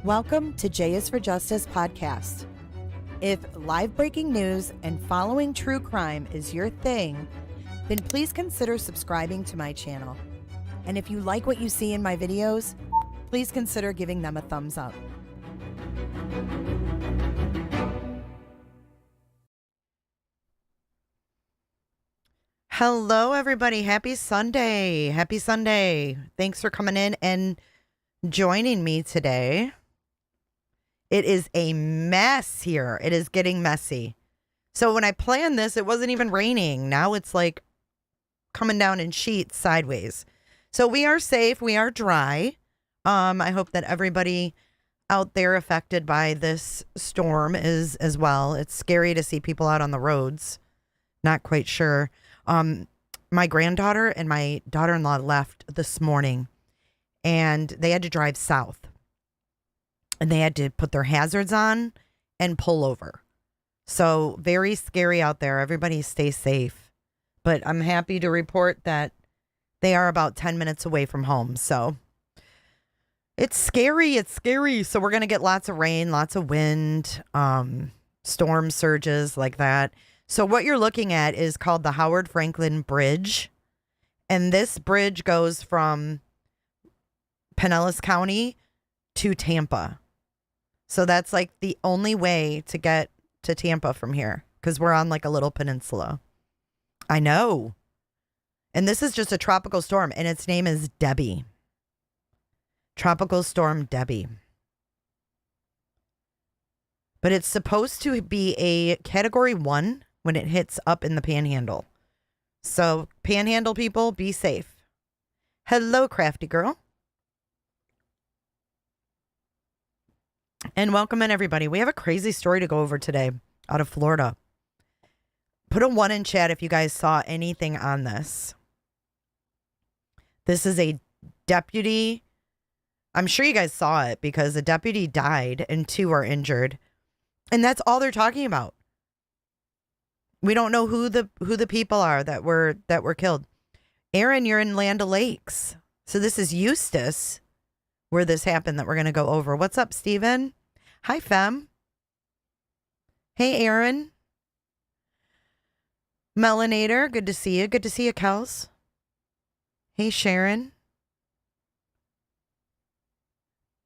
Welcome to J is for Justice podcast. If live breaking news and following true crime is your thing, then please consider subscribing to my channel. And if you like what you see in my videos, please consider giving them a thumbs up. Hello, everybody. Happy Sunday. Happy Sunday. Thanks for coming in and joining me today. It is a mess here. It is getting messy. So when I planned this, it wasn't even raining. Now it's like coming down in sheets sideways. So we are safe. We are dry. I hope that everybody out there affected by this storm is as well. It's scary to see people out on the roads. Not quite sure. My granddaughter and my daughter-in-law left this morning and they had to drive south. And they had to put their hazards on and pull over. So very scary out there. Everybody stay safe. But I'm happy to report that they are about 10 minutes away from home. So it's scary. It's scary. So we're going to get lots of rain, lots of wind, storm surges like that. So what you're looking at is called the Howard Franklin Bridge. And this bridge goes from Pinellas County to Tampa. So that's like the only way to get to Tampa from here because we're on like a little peninsula. I know. And this is just a tropical storm and its name is Debbie. Tropical Storm Debbie. But it's supposed to be a category 1 when it hits up in the panhandle. So panhandle people, be safe. Hello, crafty girl. And welcome in, everybody. We have a crazy story to go over today out of Florida. Put a 1 in chat if you guys saw anything on this. This is a deputy. I'm sure you guys saw it because a deputy died and 2 are injured. And that's all they're talking about. We don't know who the people are that were killed. Aaron, you're in Land O'Lakes. So this is Eustis, where this happened that we're going to go over. What's up, Steven? Hi, Fem. Hey, Aaron. Melanator, good to see you. Good to see you, Kels. Hey, Sharon.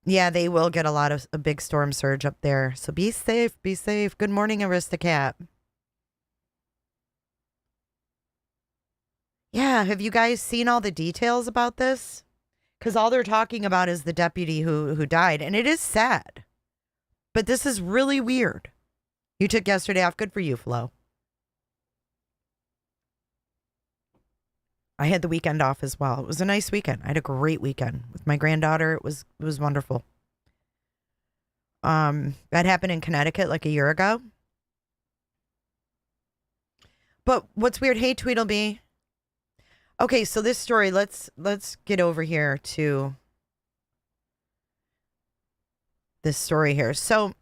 Yeah, they will get a big storm surge up there. So be safe, be safe. Good morning, Aristocat. Yeah, have you guys seen all the details about this? Because all they're talking about is the deputy who died. And it is sad. But this is really weird. You took yesterday off. Good for you, Flo. I had the weekend off as well. It was a nice weekend. I had a great weekend with my granddaughter. It was wonderful. That happened in Connecticut like a year ago. But what's weird? Hey, Tweedledee. Okay, so this story, let's get over here to this story here. So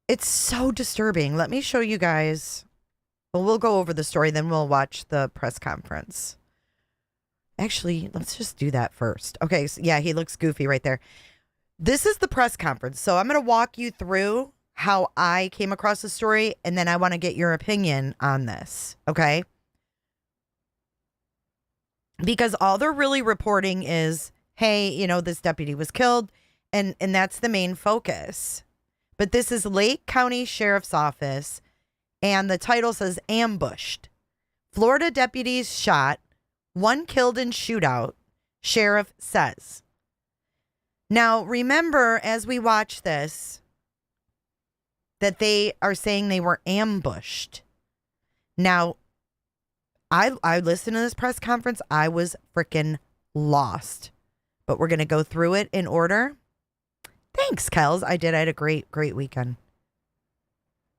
it's so disturbing. Let me show you guys. Well, we'll go over the story, then we'll watch the press conference. Actually, let's just do that first. Okay, so yeah, he looks goofy right there. This is the press conference. So I'm going to walk you through how I came across the story, and then I want to get your opinion on this, okay? Because all they're really reporting is, hey, you know, this deputy was killed, and that's the main focus. But this is Lake County Sheriff's Office, and the title says ambushed. Florida deputies shot, 1 killed in shootout, sheriff says. Now, remember, as we watch this, that they are saying they were ambushed. Now, I listened to this press conference. I was freaking lost. But we're going to go through it in order. Thanks, Kels. I did. I had a great weekend.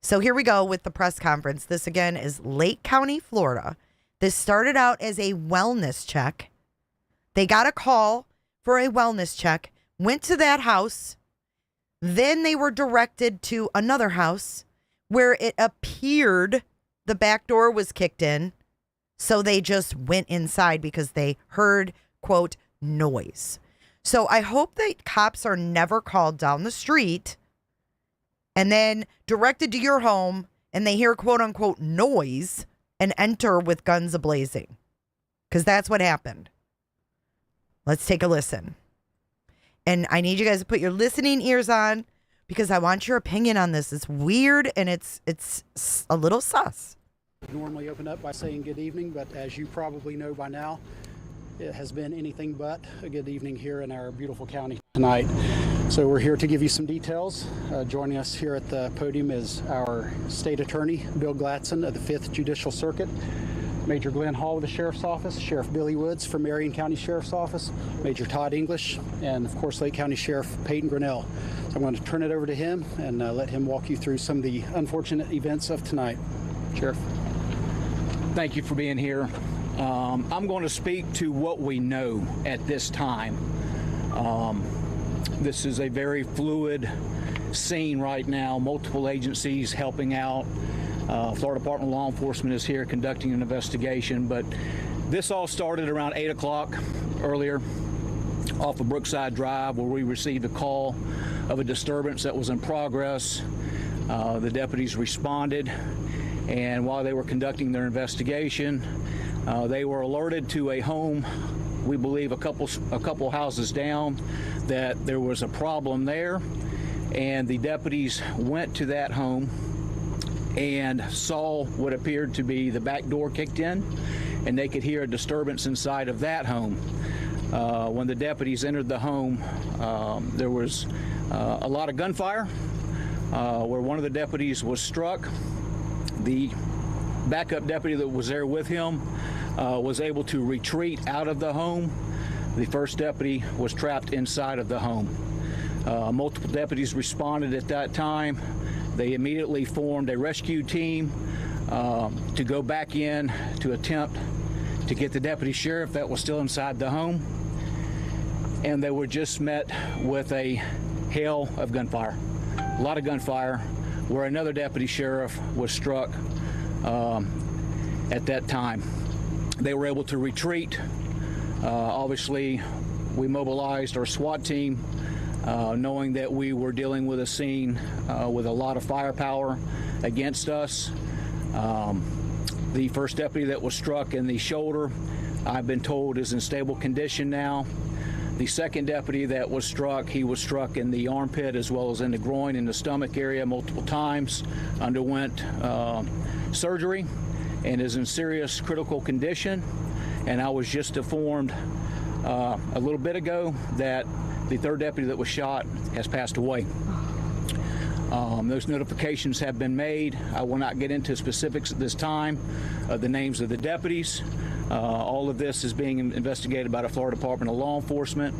So here we go with the press conference. This, again, is Lake County, Florida. This started out as a wellness check. They got a call for a wellness check, went to that house. Then they were directed to another house where it appeared the back door was kicked in. So they just went inside because they heard, quote, noise. So I hope that cops are never called down the street and then directed to your home and they hear quote unquote noise and enter with guns ablazing. Because that's what happened. Let's take a listen. And I need you guys to put your listening ears on because I want your opinion on this. It's weird and it's a little sus. Normally open up by saying good evening, but as you probably know by now, it has been anything but a good evening here in our beautiful county tonight. So we're here to give you some details. Joining us here at the podium is our state attorney, Bill Gladson of the 5th Judicial Circuit, Major Glenn Hall of the Sheriff's Office, Sheriff Billy Woods from Marion County Sheriff's Office, Major Todd English, and of course Lake County Sheriff Peyton Grinnell. So I'm going to turn it over to him and let him walk you through some of the unfortunate events of tonight. Sheriff. Thank you for being here. I'm going to speak to what we know at this time. This is a very fluid scene right now. Multiple agencies helping out. Florida Department of Law Enforcement is here conducting an investigation, but this all started around 8 o'clock earlier off of Brookside Drive, where we received a call of a disturbance that was in progress. The deputies responded, and while they were conducting their investigation, they were alerted to a home, we believe a couple houses down, that there was a problem there, and the deputies went to that home and saw what appeared to be the back door kicked in, and they could hear a disturbance inside of that home. When the deputies entered the home, there was a lot of gunfire, where one of the deputies was struck. The backup deputy that was there with him was able to retreat out of the home. The first deputy was trapped inside of the home. Multiple deputies responded at that time. They immediately formed a rescue team to go back in to attempt to get the deputy sheriff that was still inside the home. And they were just met with a hail of gunfire, a lot of gunfire, where another deputy sheriff was struck at that time. They were able to retreat. Obviously, we mobilized our SWAT team, knowing that we were dealing with a scene with a lot of firepower against us. The first deputy that was struck in the shoulder, I've been told, is in stable condition now. The second deputy that was struck, he was struck in the armpit as well as in the groin and the stomach area multiple times, underwent surgery, and is in serious critical condition. And I was just informed a little bit ago that the third deputy that was shot has passed away. Those notifications have been made. I will not get into specifics at this time of the names of the deputies. All of this is being investigated by the Florida Department of Law Enforcement.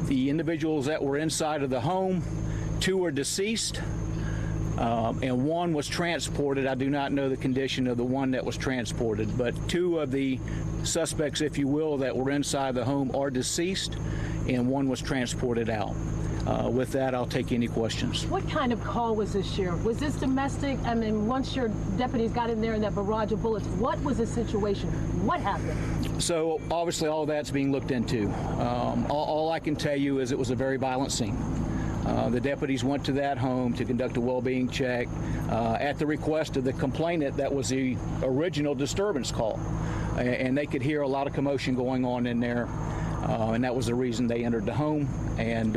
The individuals that were inside of the home, 2 are deceased, and 1 was transported. I do not know the condition of the one that was transported, but 2 of the suspects, if you will, that were inside the home are deceased, and 1 was transported out. With that, I'll take any questions. What kind of call was this, Sheriff? Was this domestic? I mean, once your deputies got in there in that barrage of bullets, what was the situation? What happened? So obviously all of that's being looked into. All I can tell you is it was a very violent scene. The deputies went to that home to conduct a well-being check at the request of the complainant. That was the original disturbance call, and they could hear a lot of commotion going on in there, and that was the reason they entered the home. And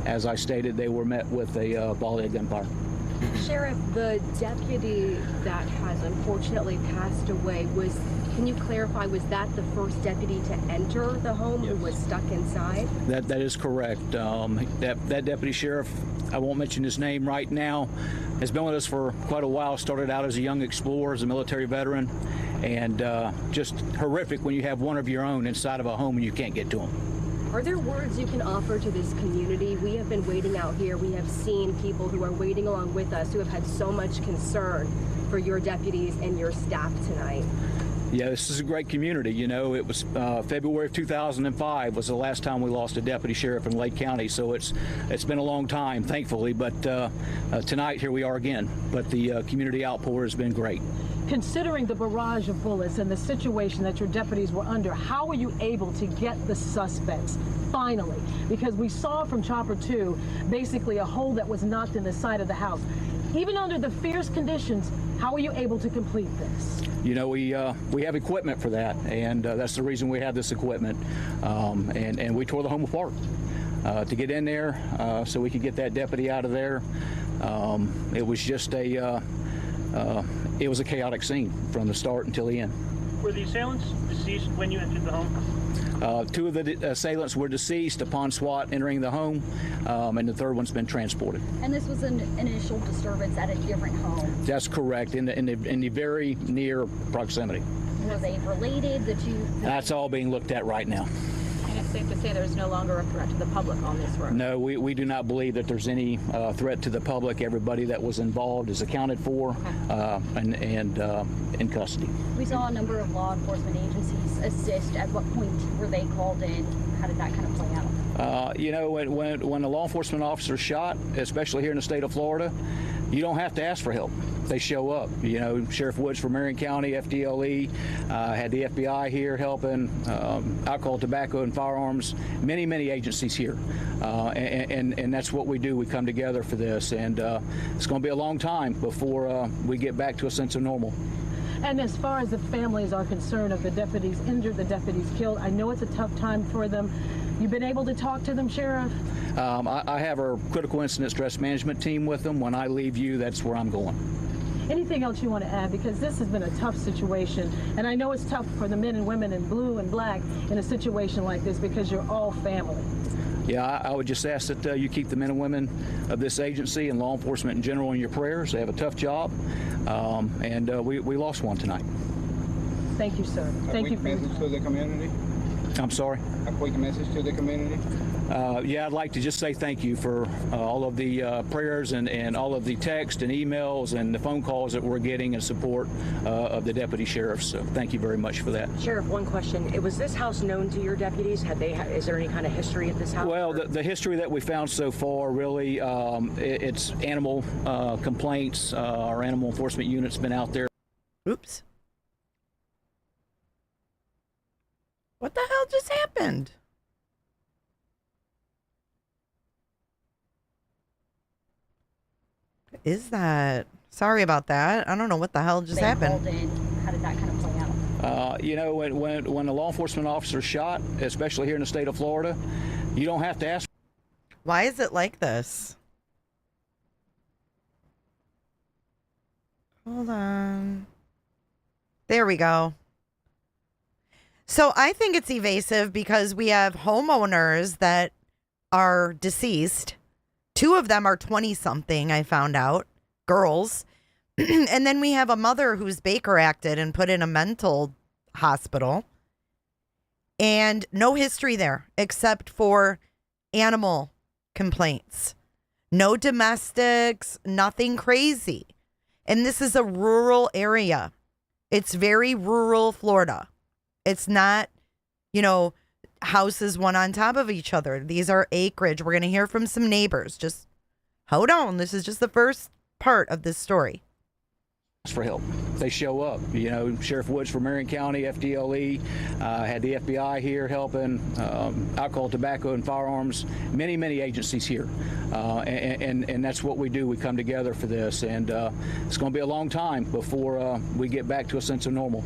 as I stated, they were met with a volley of gunfire. Sheriff, the deputy that has unfortunately passed away, can you clarify, was that the first deputy to enter the home? Yes. Who was stuck inside? That is correct. That deputy sheriff, I won't mention his name right now, has been with us for quite a while. Started out as a young explorer, as a military veteran, and just horrific when you have one of your own inside of a home and you can't get to them. Are there words you can offer to this community? We have been waiting out here. We have seen people who are waiting along with us who have had so much concern for your deputies and your staff tonight. Yeah, this is a great community. You know, it was February of 2005 was the last time we lost a deputy sheriff in Lake County, so it's been a long time, thankfully, but tonight here we are again. But the community outpour has been great. Considering the barrage of bullets and the situation that your deputies were under, how were you able to get the suspects finally? Because we saw from Chopper 2 basically a hole that was knocked in the side of the house. Even under the fierce conditions, how were you able to complete this? You know, we have equipment for that, and that's the reason we have this equipment. And we tore the home apart to get in there so we could get that deputy out of there. It was just it was a chaotic scene from the start until the end. Were the assailants deceased when you entered the home? Two of the assailants were deceased upon SWAT entering the home, and the third one's been transported. And this was an initial disturbance at a different home. That's correct, in the very near proximity. Were they related? That's all being looked at right now. And it's safe to say there's no longer a threat to the public on this road? No, we do not believe that there's any threat to the public. Everybody that was involved is accounted for and in custody. We saw a number of law enforcement agencies assist. At what point were they called in? How did that kind of play out? You know, when a law enforcement officer is shot, especially here in the state of Florida, you don't have to ask for help. They show up. You know, Sheriff Woods from Marion County, FDLE, had the FBI here helping, alcohol, tobacco, and firearms, many agencies here. And that's what we do. We come together for this, and it's going to be a long time before we get back to a sense of normal. And as far as the families are concerned of the deputies injured, the deputies killed, I know it's a tough time for them. You've been able to talk to them, Sheriff? I have our critical incident stress management team with them. When I leave you, that's where I'm going. Anything else you want to add? Because this has been a tough situation, and I know it's tough for the men and women in blue and black in a situation like this because you're all family. Yeah, I would just ask that you keep the men and women of this agency and law enforcement in general in your prayers. They have a tough job, and we lost one tonight. Thank you, sir. Thank you for your message to the community. I'm sorry? A quick message to the community. Yeah, I'd like to just say thank you for all of the prayers and all of the text and emails and the phone calls that we're getting in support of the deputy sheriffs. So thank you very much for that. Sheriff, one question. Was this house known to your deputies? Is there any kind of history at this house? Well, the history that we found so far, really, it's animal complaints. Our animal enforcement unit's been out there. Oops. What the hell just happened? What is that? Sorry about that. I don't know what the hell just happened. How did that kind of play out? You know, when a law enforcement officer is shot, especially here in the state of Florida, you don't have to ask. Why is it like this? Hold on. There we go. So I think it's evasive because we have homeowners that are deceased. 2 of them are 20-something, I found out, girls. And then we have a mother who's Baker acted and put in a mental hospital. And no history there except for animal complaints. No domestics, nothing crazy. And this is a rural area. It's very rural Florida. It's not, you know, houses one on top of each other. These are acreage. We're going to hear from some neighbors. Just hold on. This is just the first part of this story. For help. They show up. You know, Sheriff Woods from Marion County, FDLE, had the FBI here helping, alcohol, tobacco, and firearms, many agencies here. And that's what we do. We come together for this, and it's going to be a long time before we get back to a sense of normal.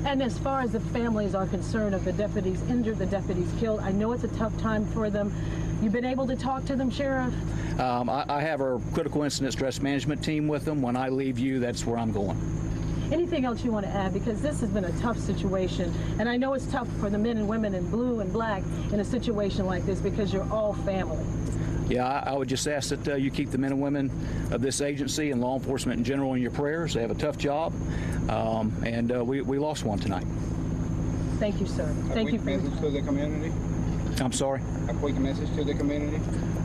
And as far as the families are concerned of the deputies injured, the deputies killed, I know it's a tough time for them. You've been able to talk to them, Sheriff? I have our critical incident stress management team with them. When I leave you, that's where I'm going. Anything else you want to add? Because this has been a tough situation, and I know it's tough for the men and women in blue and black in a situation like this because you're all family. Yeah, I would just ask that you keep the men and women of this agency and law enforcement in general in your prayers. They have a tough job, and we lost one tonight. Thank you, sir. Thank you for your message to the community. I'm sorry? A quick message to the community.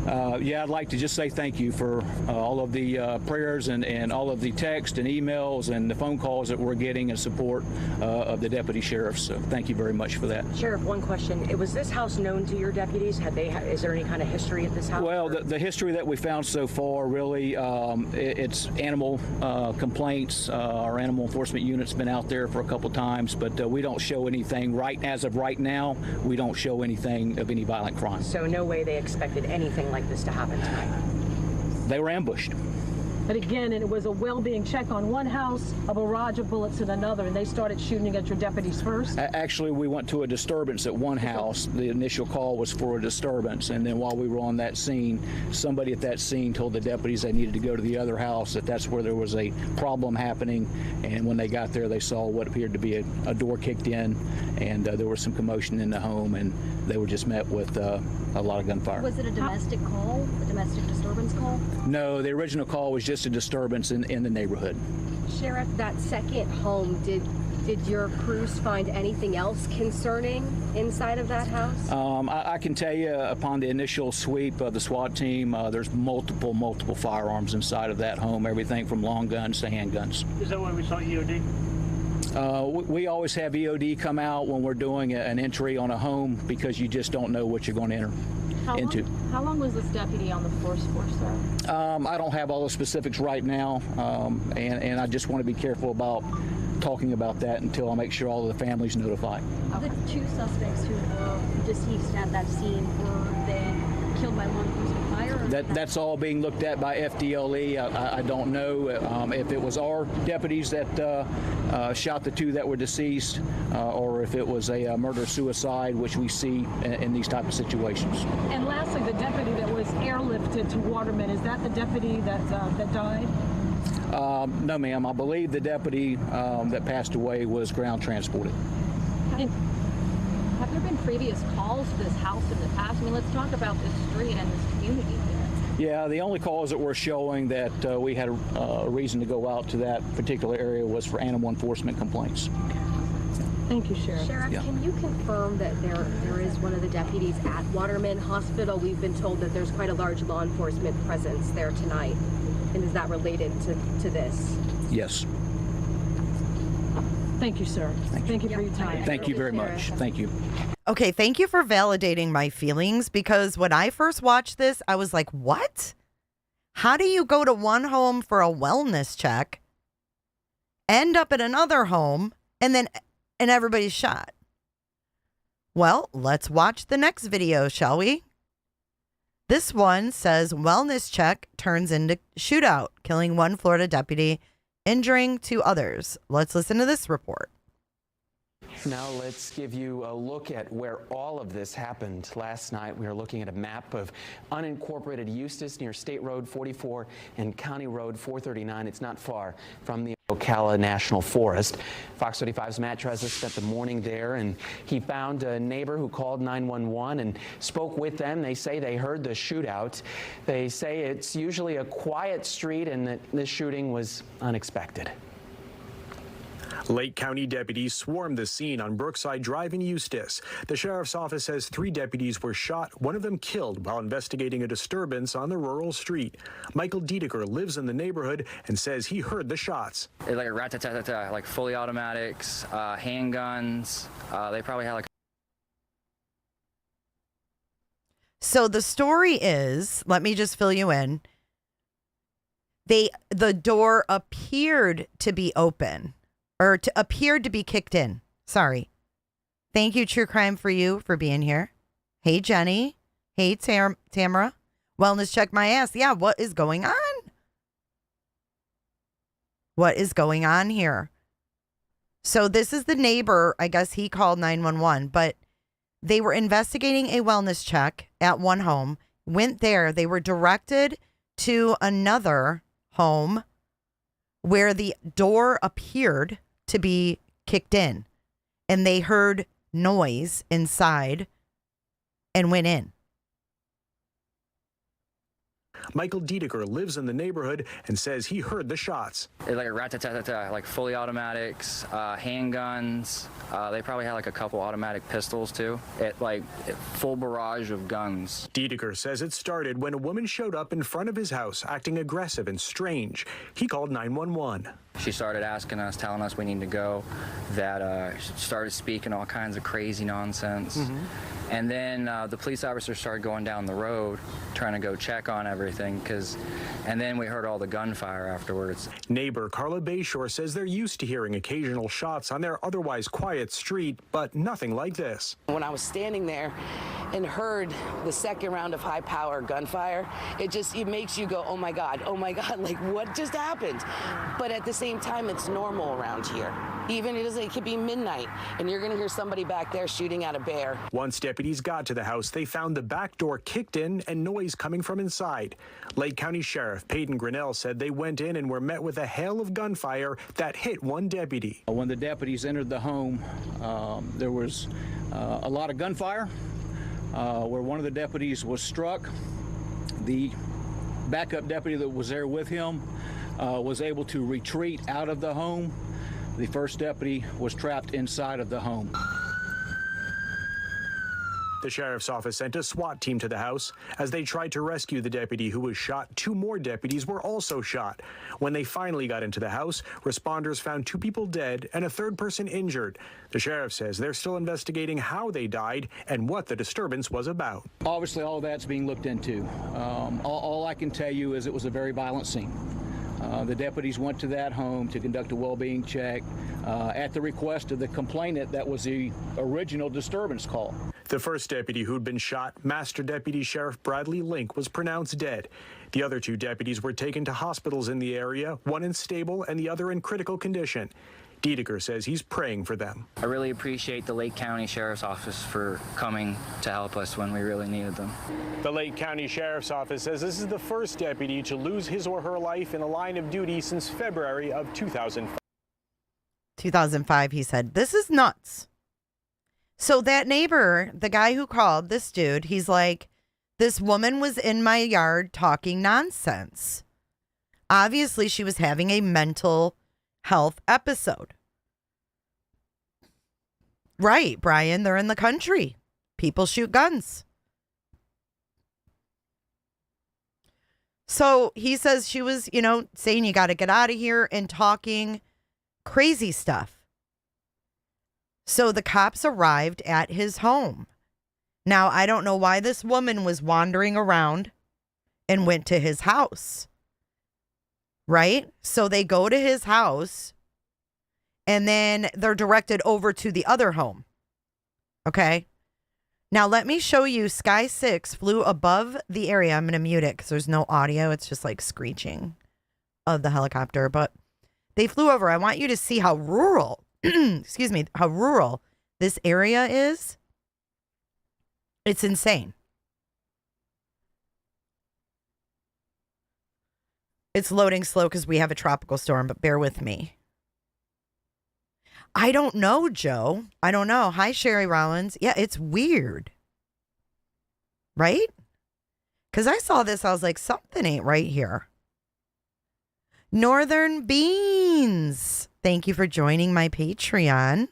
Yeah, I'd like to just say thank you for all of the prayers and all of the text and emails and the phone calls that we're getting in support of the deputy sheriffs. So thank you very much for that. Sheriff, one question. Was this house known to your deputies? Is there any kind of history at this house? Well, the history that we found so far, really, it's animal complaints. Our animal enforcement unit's been out there for a couple times, but we don't show anything as of right now. We don't show anything of any violent crime. So no way they expected anything like this to happen tonight? They were ambushed. But again, it was a well-being check on one house, a barrage of bullets in another, and they started shooting at your deputies first? Actually, we went to a disturbance at one house. The initial call was for a disturbance, and then while we were on that scene, somebody at that scene told the deputies they needed to go to the other house, that's where there was a problem happening, and when they got there, they saw what appeared to be a door kicked in, and there was some commotion in the home, and they were just met with a lot of gunfire. Was it a domestic call, a domestic disturbance call? No, the original call was just a disturbance in the neighborhood. Sheriff, that second home, did your crews find anything else concerning inside of that house? I can tell you, upon the initial sweep of the SWAT team, there's multiple firearms inside of that home, everything from long guns to handguns. Is that why we saw EOD? We always have EOD come out when we're doing an entry on a home because you just don't know what you're going to enter into. How long was this deputy on the force, sir? I don't have all the specifics right now, and I just want to be careful about talking about that until I make sure all of the family's notified. The two suspects who were deceased at that scene, were they killed by law enforcement fire? That's all being looked at by FDLE. I don't know if it was our deputies that shot the two that were deceased, or if it was a murder-suicide, which we see in these type of situations. And lastly, the deputy that was airlifted to Waterman, is that the deputy that died? No, ma'am. I believe the deputy that passed away was ground transported. Have there been previous calls to this house in the past? I mean, let's talk about this street and this community here. Yeah, the only calls that were showing that we had a reason to go out to that particular area was for animal enforcement complaints. Thank you, Sheriff. Sheriff, Yeah. Can you confirm that there is one of the deputies at Waterman Hospital? We've been told that there's quite a large law enforcement presence there tonight. And is that related to this? Yes. Thank you, sir. Thank you for your time. Thank you very much. Thank you. Okay, thank you for validating my feelings, because when I first watched this, I was like, what? How do you go to one home for a wellness check, end up at another home, and everybody's shot? Well, let's watch the next video, shall we? This one says wellness check turns into shootout, killing one Florida deputy, injuring two others. Let's listen to this report. Now let's give you a look at where all of this happened. Last night we were looking at a map of unincorporated Eustis near State Road 44 and County Road 439. It's not far from the Ocala National Forest. Fox 35's Matt Trezza spent the morning there, and he found a neighbor who called 911 and spoke with them. They say they heard the shootout. They say it's usually a quiet street and that this shooting was unexpected. Lake County deputies swarmed the scene on Brookside Drive in Eustis. The sheriff's office says 3 deputies were shot, one of them killed while investigating a disturbance on the rural street. Michael Diedeker lives in the neighborhood and says he heard the shots. It's like a rat-tat-tat-tat, like fully automatics, handguns. They probably had like. So the story is, let me just fill you in. The door appeared to be open. Or appeared to be kicked in. Sorry. Thank you, True Crime for You, for being here. Hey, Jenny. Hey, Tamara. Wellness check my ass. Yeah, what is going on? What is going on here? So this is the neighbor. I guess he called 911, but they were investigating a wellness check at one home. Went there. They were directed to another home where the door appeared to be kicked in, and they heard noise inside and went in. Michael Diedeker lives in the neighborhood and says he heard the shots. It's like a rat-tat-tat-tat, like fully automatics, handguns. They probably had like a couple automatic pistols too. Full barrage of guns. Diedeker says it started when a woman showed up in front of his house acting aggressive and strange. He called 911. She started asking us, telling us we need to go, that started speaking all kinds of crazy nonsense. And then the police officer started going down the road trying to go check on everything, and then we heard all the gunfire afterwards. Neighbor Carla Bayshore says they're used to hearing occasional shots on their otherwise quiet street, but nothing like this. When I was standing there and heard the second round of high-power gunfire, it makes you go, oh my God, like what just happened? But at the same time, it's normal around here. Even it could be midnight, and you're going to hear somebody back there shooting at a bear. Once deputies got to the house, they found the back door kicked in and noise coming from inside. Lake County Sheriff Peyton Grinnell said they went in and were met with a hail of gunfire that hit one deputy. When the deputies entered the home, there was a lot of gunfire where one of the deputies was struck. The backup deputy that was there with him was able to retreat out of the home. The first deputy was trapped inside of the home. The sheriff's office sent a SWAT team to the house. As they tried to rescue the deputy who was shot, 2 more deputies were also shot. When they finally got into the house, responders found 2 people dead and a 3rd person injured. The sheriff says they're still investigating how they died and what the disturbance was about. Obviously, all that's being looked into. All I can tell you is it was a very violent scene. The deputies went to that home to conduct a well-being check at the request of the complainant. That was the original disturbance call. The first deputy who'd been shot, Master Deputy Sheriff Bradley Link, was pronounced dead. The other 2 deputies were taken to hospitals in the area, one in stable and the other in critical condition. Diedeker says he's praying for them. I really appreciate the Lake County Sheriff's Office for coming to help us when we really needed them. The Lake County Sheriff's Office says this is the first deputy to lose his or her life in the line of duty since February of 2005. 2005, he said. This is nuts. So that neighbor, the guy who called, this dude, he's like, this woman was in my yard talking nonsense. Obviously, she was having a mental health episode. Right, Brian, they're in the country. People shoot guns. So he says she was, saying you got to get out of here and talking crazy stuff. So the cops arrived at his home. Now, I don't know why this woman was wandering around and went to his house. Right? So they go to his house and then they're directed over to the other home. Okay. Now let me show you. Sky 6 flew above the area. I'm going to mute it because there's no audio. It's just like screeching of the helicopter. But they flew over. I want you to see how rural, how rural this area is. It's insane. It's loading slow because we have a tropical storm, but bear with me. I don't know, Joe. I don't know. Hi, Sherry Rollins. Yeah, it's weird. Right? Because I saw this, I was like, something ain't right here. Northern Beans. Thank you for joining my Patreon.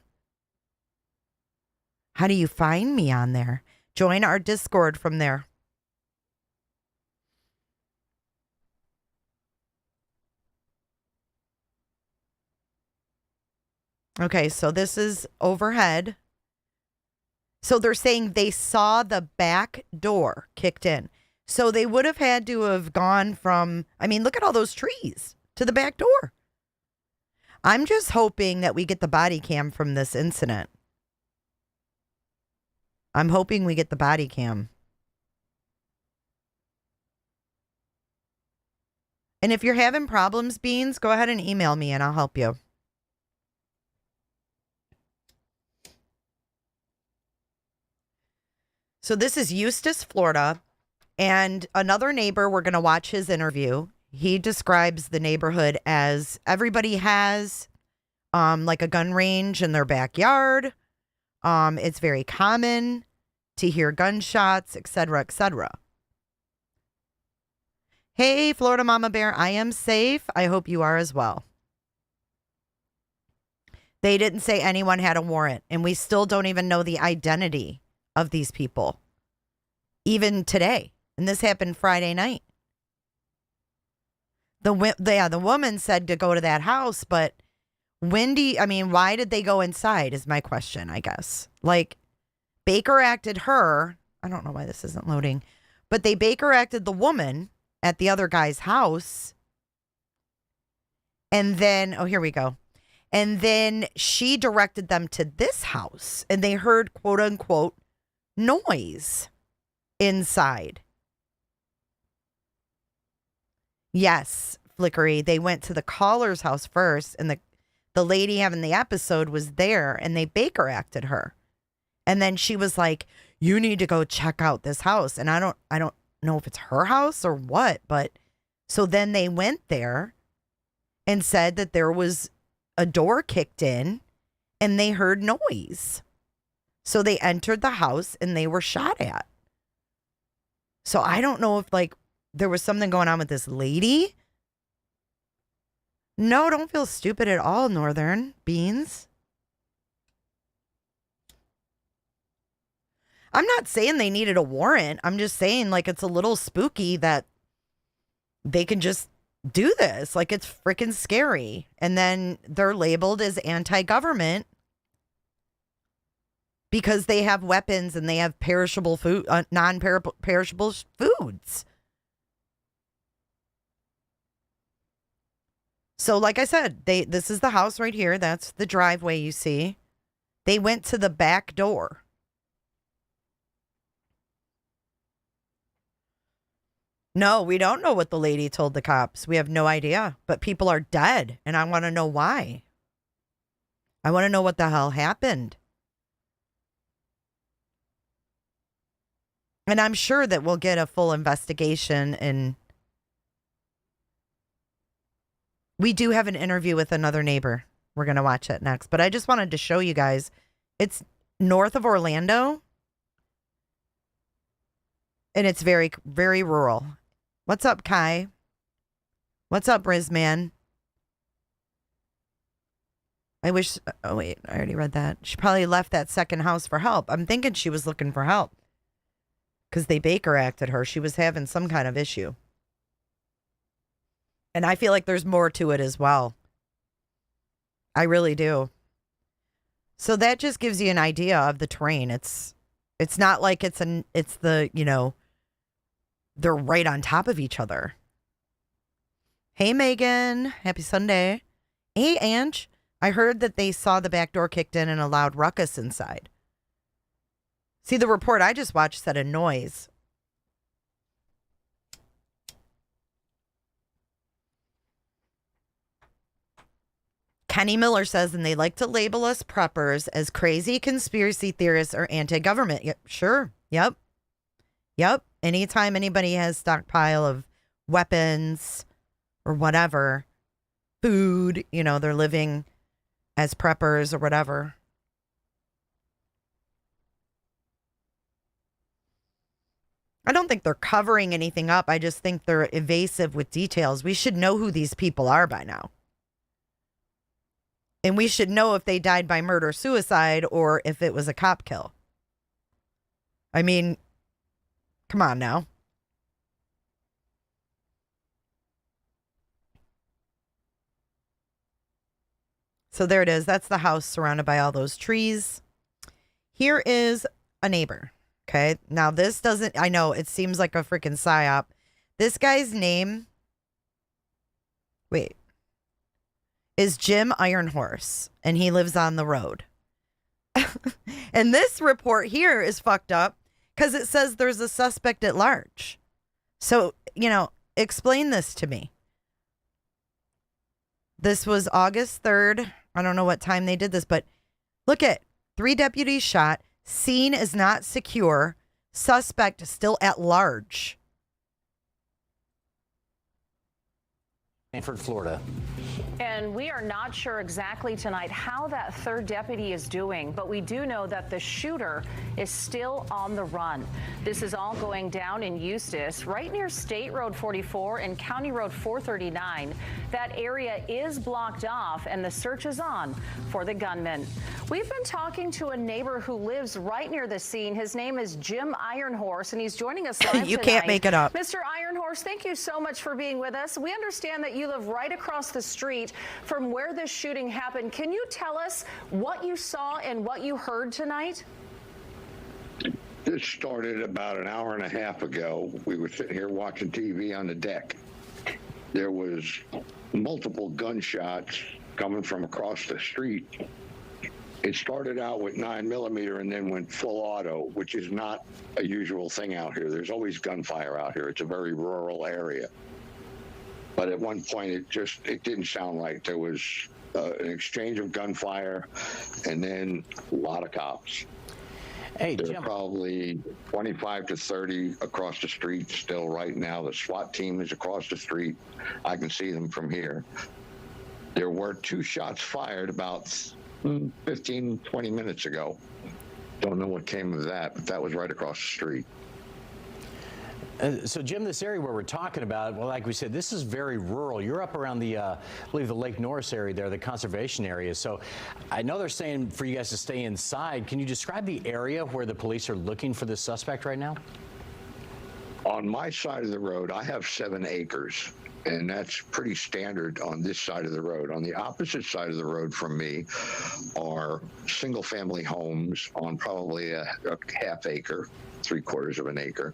How do you find me on there? Join our Discord from there. Okay, so this is overhead. So they're saying they saw the back door kicked in. So they would have had to have gone from, look at all those trees to the back door. I'm just hoping that we get the body cam from this incident. I'm hoping we get the body cam. And if you're having problems, Beans, go ahead and email me and I'll help you. So this is Eustis, Florida, and another neighbor, we're going to watch his interview. He describes the neighborhood as everybody has like a gun range in their backyard. It's very common to hear gunshots, etc., etc. Hey, Florida Mama Bear, I am safe. I hope you are as well. They didn't say anyone had a warrant, and we still don't even know the identity of these people, even today. And this happened Friday night. The woman said to go to that house, but why did they go inside is my question, I guess. Like, Baker acted her. I don't know why this isn't loading, but they Baker acted the woman at the other guy's house. And then, oh, here we go. And then she directed them to this house, and they heard, quote unquote, noise inside. Yes, Flickery. They went to the caller's house first, and the lady having the episode was there, and they Baker acted her. And then she was like, you need to go check out this house. And I don't know if it's her house or what, but so then they went there and said that there was a door kicked in and they heard noise. So they entered the house and they were shot at. So I don't know if like there was something going on with this lady. No, don't feel stupid at all, Northern Beans. I'm not saying they needed a warrant. I'm just saying like it's a little spooky that they can just do this. Like it's freaking scary. And then they're labeled as anti-government because they have weapons and they have perishable food, non-perishable foods. So like I said, this is the house right here. That's the driveway you see. They went to the back door. No, we don't know what the lady told the cops. We have no idea. But people are dead, and I want to know why. I want to know what the hell happened. And I'm sure that we'll get a full investigation, and we do have an interview with another neighbor. We're going to watch it next. But I just wanted to show you guys. It's north of Orlando, and it's very, very rural. What's up, Kai? What's up, Rizman? I wish... Oh, wait. I already read that. She probably left that second house for help. I'm thinking she was looking for help. Because they Baker acted her. She was having some kind of issue. And I feel like there's more to it as well. I really do. So that just gives you an idea of the terrain. It's not like it's the, you know... They're right on top of each other. Hey, Megan. Happy Sunday. Hey, Ange. I heard that they saw the back door kicked in and a loud ruckus inside. See, the report I just watched said a noise. Kenny Miller says, and they like to label us preppers as crazy conspiracy theorists or anti-government. Yep, sure. Yep. Anytime anybody has stockpile of weapons or whatever, food, you know, they're living as preppers or whatever. I don't think they're covering anything up. I just think they're evasive with details. We should know who these people are by now. And we should know if they died by murder, suicide, or if it was a cop kill. I mean... Come on now. So there it is. That's the house surrounded by all those trees. Here is a neighbor. Okay. Now this doesn't, I know it seems like a freaking psyop. This guy's name, is Jim Ironhorse, and he lives on the road. And this report here is fucked up. Because it says there's a suspect at large. So, you know, explain this to me. This was August 3rd. I don't know what time they did this, but look at 3 deputies shot. Scene is not secure. Suspect still at large. Sanford, Florida. And we are not sure exactly tonight how that third deputy is doing, but we do know that the shooter is still on the run. This is all going down in Eustis, right near State Road 44 and County Road 439. That area is blocked off, and the search is on for the gunman. We've been talking to a neighbor who lives right near the scene. His name is Jim Ironhorse, and he's joining us live You tonight. can't make it up. Mr. Ironhorse, thank you so much for being with us. We understand that you live right across the street from where this shooting happened. Can you tell us what you saw and what you heard tonight? This started about an hour and a half ago. We were sitting here watching TV on the deck. There was multiple gunshots coming from across the street. It started out with 9mm and then went full auto, which is not a usual thing out here. There's always gunfire out here. It's a very rural area. But at one point, it didn't sound like there was an exchange of gunfire and then a lot of cops. Hey, there Jim. are probably 25 to 30 across the street still right now. The SWAT team is across the street. I can see them from here. There were 2 shots fired about 15, 20 minutes ago. Don't know what came of that, but that was right across the street. So, Jim, this area where we're talking about, well, like we said, this is very rural. You're up around the, I believe, the Lake Norris area there, the conservation area. So I know they're saying for you guys to stay inside. Can you describe the area where the police are looking for this suspect right now? On my side of the road, I have 7 acres, and that's pretty standard on this side of the road. On the opposite side of the road from me are single-family homes on probably a half acre, 3/4 of an acre.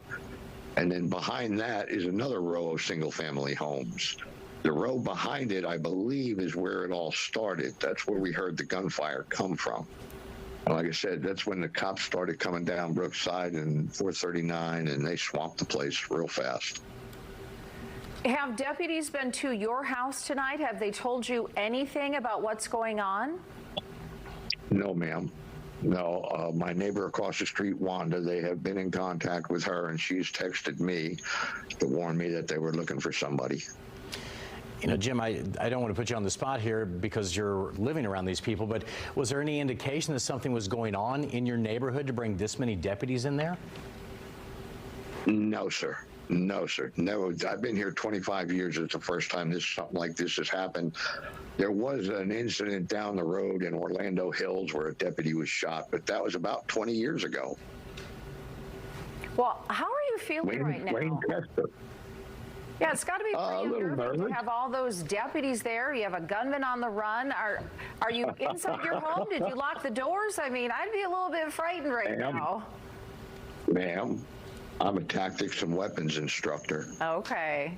And then behind that is another row of single-family homes. The row behind it, I believe, is where it all started. That's where we heard the gunfire come from. And like I said, that's when the cops started coming down Brookside and 439, and they swamped the place real fast. Have deputies been to your house tonight? Have they told you anything about what's going on? No, ma'am. No, my neighbor across the street, Wanda, they have been in contact with her, and she's texted me to warn me that they were looking for somebody. You know, Jim, I don't want to put you on the spot here because you're living around these people, but was there any indication that something was going on in your neighborhood to bring this many deputies in there? No, sir. No, sir. No, I've been here 25 years. It's the first time something like this has happened. There was an incident down the road in Orlando Hills where a deputy was shot, but that was about 20 years ago. Well, how are you feeling right now? Yeah, it's got to be pretty unnerving to have all those deputies there. You have a gunman on the run. Are you inside your home? Did you lock the doors? I mean, I'd be a little bit frightened right now. Ma'am, I'm a tactics and weapons instructor. Okay.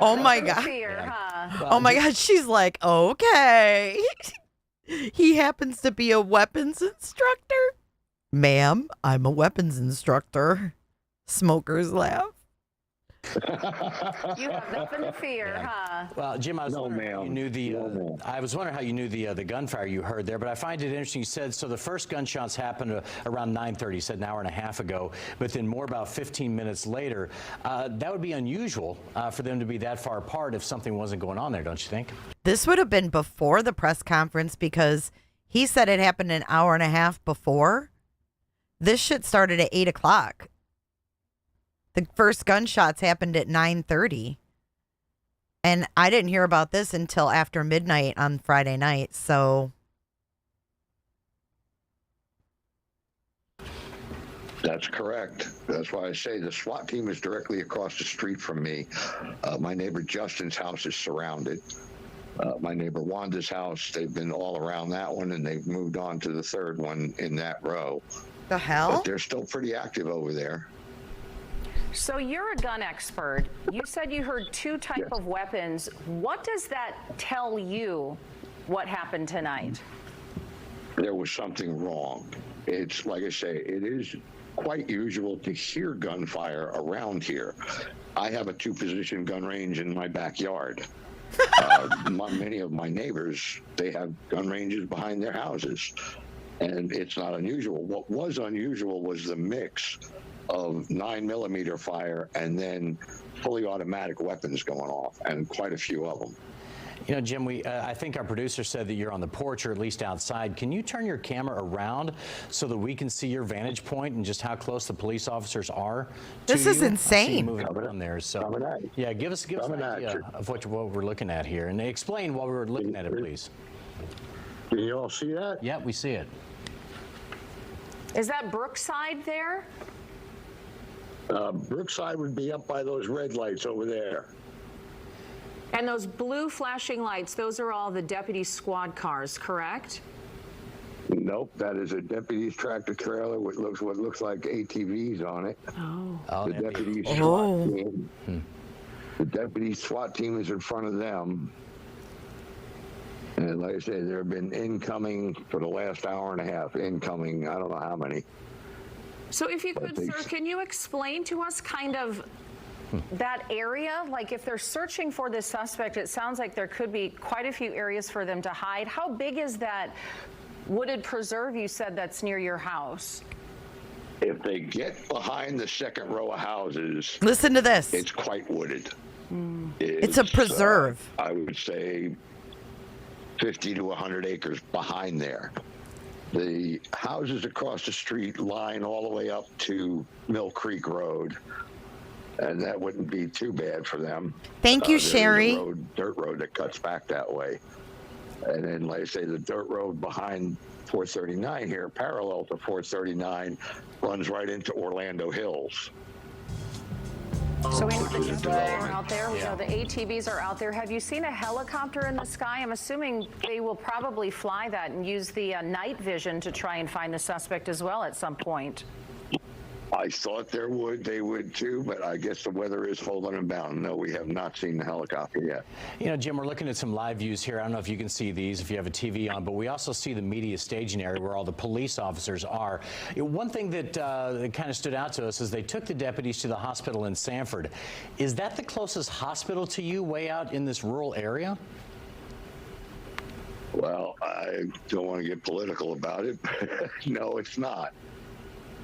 Oh my God. Fear, huh? Oh my God. She's like, okay. He happens to be a weapons instructor. Ma'am, I'm a weapons instructor. Smokers laugh. You have nothing to fear, huh? Well, Jim, I was wondering how you knew the gunfire you heard there, but I find it interesting. You said so the first gunshots happened around 9:30. You said an hour and a half ago, but then more about 15 minutes later. That would be unusual for them to be that far apart if something wasn't going on there, don't you think? This would have been before the press conference because he said it happened an hour and a half before. This shit started at 8 o'clock. The first gunshots happened at 9:30. And I didn't hear about this until after midnight on Friday night. So That's correct. That's why I say the SWAT team is directly across the street from me. My neighbor Justin's house is surrounded. My neighbor Wanda's house, they've been all around that one, and they've moved on to the third one in that row. The hell? But they're still pretty active over there. So you're a gun expert. You said you heard 2 types of weapons. What does that tell you what happened tonight? There was something wrong. It's like I say, it is quite usual to hear gunfire around here. I have a 2-position gun range in my backyard. Many of my neighbors, they have gun ranges behind their houses, and it's not unusual. What was unusual was the mix of 9mm fire and then fully automatic weapons going off, and quite a few of them. You know, Jim, I think our producer said that you're on the porch or at least outside. Can you turn your camera around so that we can see your vantage point and just how close the police officers are to This is you? insane. I see you moving around there. So, yeah, give us an idea of what we're looking at here, and explain while we're looking at it, please. Can you all see that? Yeah, we see it. Is that Brookside there? Brookside would be up by those red lights over there. And those blue flashing lights, those are all the deputy squad cars, correct? Nope, that is a deputy's tractor trailer with what looks like ATVs on it. Oh. The deputy's SWAT team. The deputy's SWAT team is in front of them. And like I said, there have been incoming for the last hour and a half, incoming, I don't know how many. So if you could, sir, can you explain to us kind of that area? Like if they're searching for this suspect, it sounds like there could be quite a few areas for them to hide. How big is that wooded preserve you said that's near your house? If they get behind the second row of houses, listen to this. It's quite wooded. It's a preserve. I would say 50 to 100 acres behind there. The houses across the street line all the way up to Mill Creek Road, and that wouldn't be too bad for them. Thank you, Sherry. There's a dirt road that cuts back that way. And then, like I say, the dirt road behind 439 here, parallel to 439, runs right into Orlando Hills. So we know the jets are out there. We know the ATVs are out there. Have you seen a helicopter in the sky? I'm assuming they will probably fly that and use the night vision to try and find the suspect as well at some point. I thought they would too, but I guess the weather is holding them down. No, we have not seen the helicopter yet. You know, Jim, we're looking at some live views here. I don't know if you can see these if you have a TV on, but we also see the media staging area where all the police officers are. One thing that kind of stood out to us is they took the deputies to the hospital in Sanford. Is that the closest hospital to you, way out in this rural area? Well, I don't want to get political about it. No, it's not.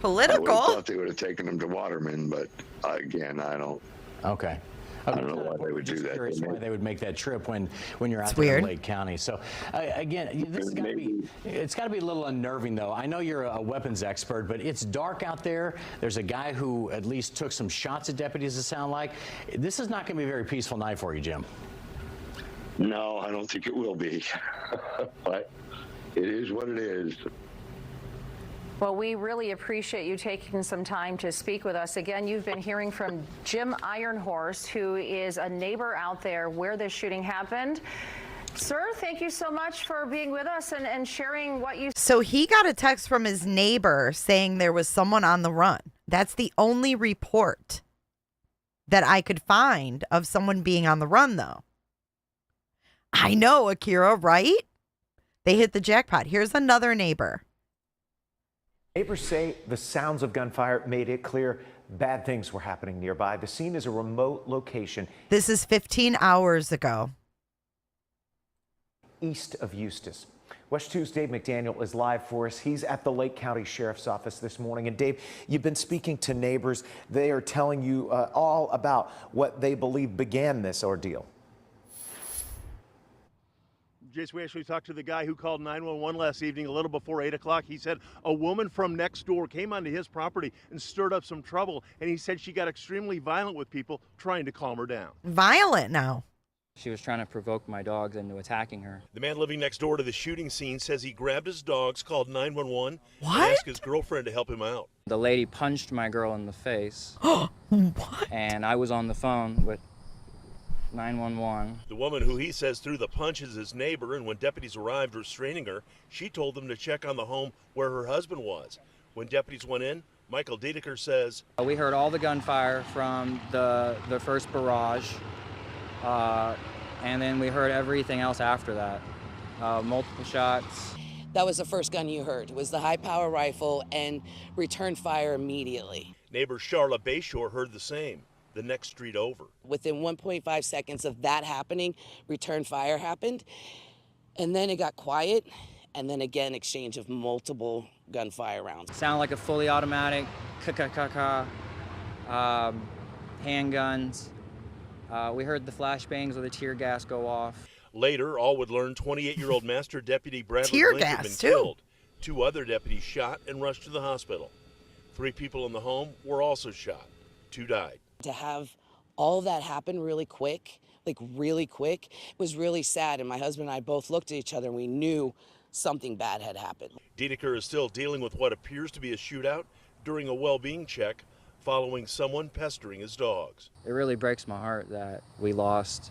Political? I thought they would have taken them to Waterman, but again, I don't. Okay. I don't know why they would do that. Curious why they would make that trip when you're out It's there weird. in Lake County. So again, this has got to be. It's got to be a little unnerving, though. I know you're a weapons expert, but it's dark out there. There's a guy who at least took some shots at deputies. It sounds like this is not going to be a very peaceful night for you, Jim. No, I don't think it will be. But it is what it is. Well, we really appreciate you taking some time to speak with us. Again, you've been hearing from Jim Ironhorse, who is a neighbor out there where this shooting happened. Sir, thank you so much for being with us and sharing what you... So he got a text from his neighbor saying there was someone on the run. That's the only report that I could find of someone being on the run, though. I know, Akira, right? They hit the jackpot. Here's another neighbor. Neighbors say the sounds of gunfire made it clear bad things were happening nearby. The scene is a remote location. This is 15 hours ago. East of Eustis. West 2's Dave McDaniel is live for us. He's at the Lake County Sheriff's Office this morning. And Dave, you've been speaking to neighbors. They are telling you all about what they believe began this ordeal. Jason, we actually talked to the guy who called 911 last evening a little before 8 o'clock. He said a woman from next door came onto his property and stirred up some trouble, and he said she got extremely violent with people trying to calm her down. Violent now. She was trying to provoke my dogs into attacking her. The man living next door to the shooting scene says he grabbed his dogs, called 911, and What? asked his girlfriend to help him out. The lady punched my girl in the face. What? And I was on the phone with 911. The woman who he says threw the punch is his neighbor, and when deputies arrived restraining her, she told them to check on the home where her husband was. When deputies went in, Michael Dedeker says, We heard all the gunfire from the first barrage, and then we heard everything else after that. Multiple shots. That was the first gun you heard. It was the high-power rifle and returned fire immediately. Neighbor Charla Bayshore heard the same. The next street over. Within 1.5 seconds of that happening, return fire happened, and then it got quiet, and then again exchange of multiple gunfire rounds. Sounded like a fully automatic handguns, We heard the flashbangs of the tear gas go off. Later, all would learn 28-year-old Master Deputy Bradley Tear Blink had gas, been too. killed. 2 other deputies shot and rushed to the hospital. 3 people in the home were also shot. 2 died. To have all that happen really quick, like really quick, was really sad. And my husband and I both looked at each other and we knew something bad had happened. Dedeker is still dealing with what appears to be a shootout during a well-being check following someone pestering his dogs. It really breaks my heart that we lost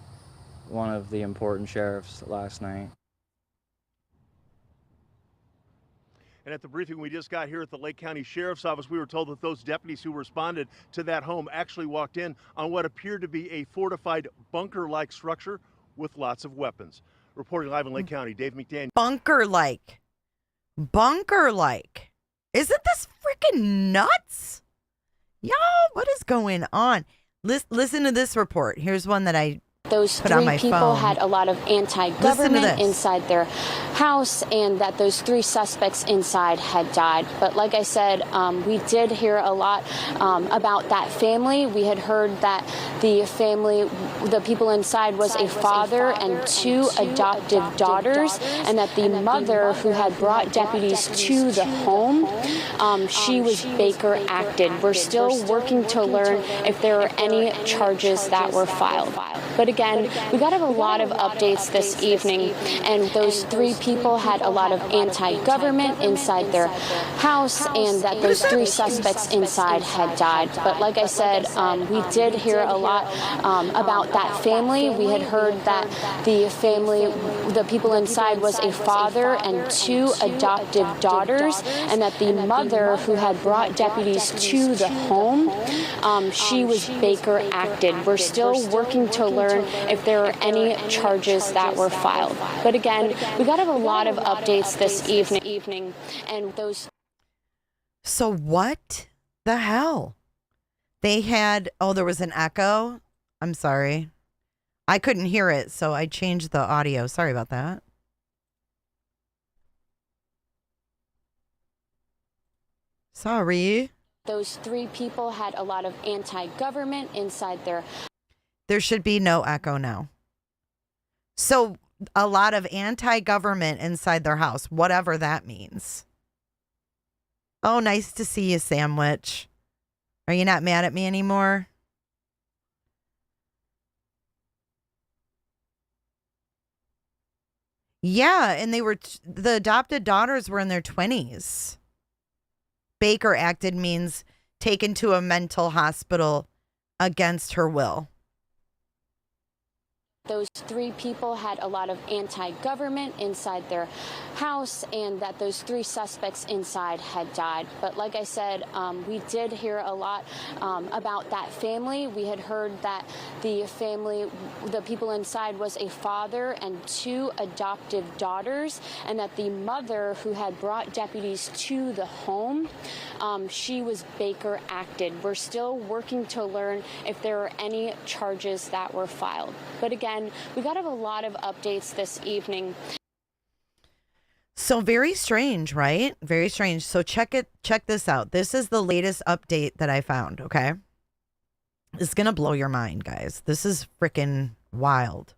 one of the important sheriffs last night. And at the briefing we just got here at the Lake County Sheriff's Office, we were told that those deputies who responded to that home actually walked in on what appeared to be a fortified bunker-like structure with lots of weapons. Reporting live in Lake County, Dave McDaniel. Bunker-like. Bunker-like. Isn't this freaking nuts? Y'all, what is going on? Listen to this report. Here's one that I those put on my three people phone. had a lot of anti-government inside their house, and that those 3 suspects inside had died. But like I said, we did hear a lot about that family. We had heard that the family, the people inside was a father and 2 adoptive daughters, and that the mother who had brought deputies to the home, she was Baker acted. We're still working to learn if there are any charges that were filed. But again, we got a lot of updates this evening, and those 3 people had a lot of anti-government inside their house, and that those 3 suspects inside had died. But like I said, we did hear a lot about that family. We had heard that the family, the people inside was a father and 2 adoptive daughters, and that the mother who had brought deputies to the home, she was Baker acted. We're still working to learn if there are any charges that were filed. But again, we got a lot of updates this evening, and those. So what the hell? They had, there was an echo. I'm sorry. I couldn't hear it, so I changed the audio. Sorry about that. Sorry. Those 3 people had a lot of anti-government inside their. There should be no echo now. So a lot of anti-government inside their house, whatever that means. Oh, nice to see you, Sandwich. Are you not mad at me anymore? Yeah, and they were the adopted daughters were in their 20s. Baker acted means taken to a mental hospital against her will. Those 3 people had a lot of anti-government inside their house, and that those 3 suspects inside had died. But like I said, we did hear a lot about that family. We had heard that the family, the people inside was a father and 2 adoptive daughters, and that the mother who had brought deputies to the home, she was Baker acted. We're still working to learn if there are any charges that were filed. But again, we got a lot of updates this evening. So very strange, right? Very strange. So check this out. This is the latest update that I found, okay? It's going to blow your mind, guys. This is freaking wild.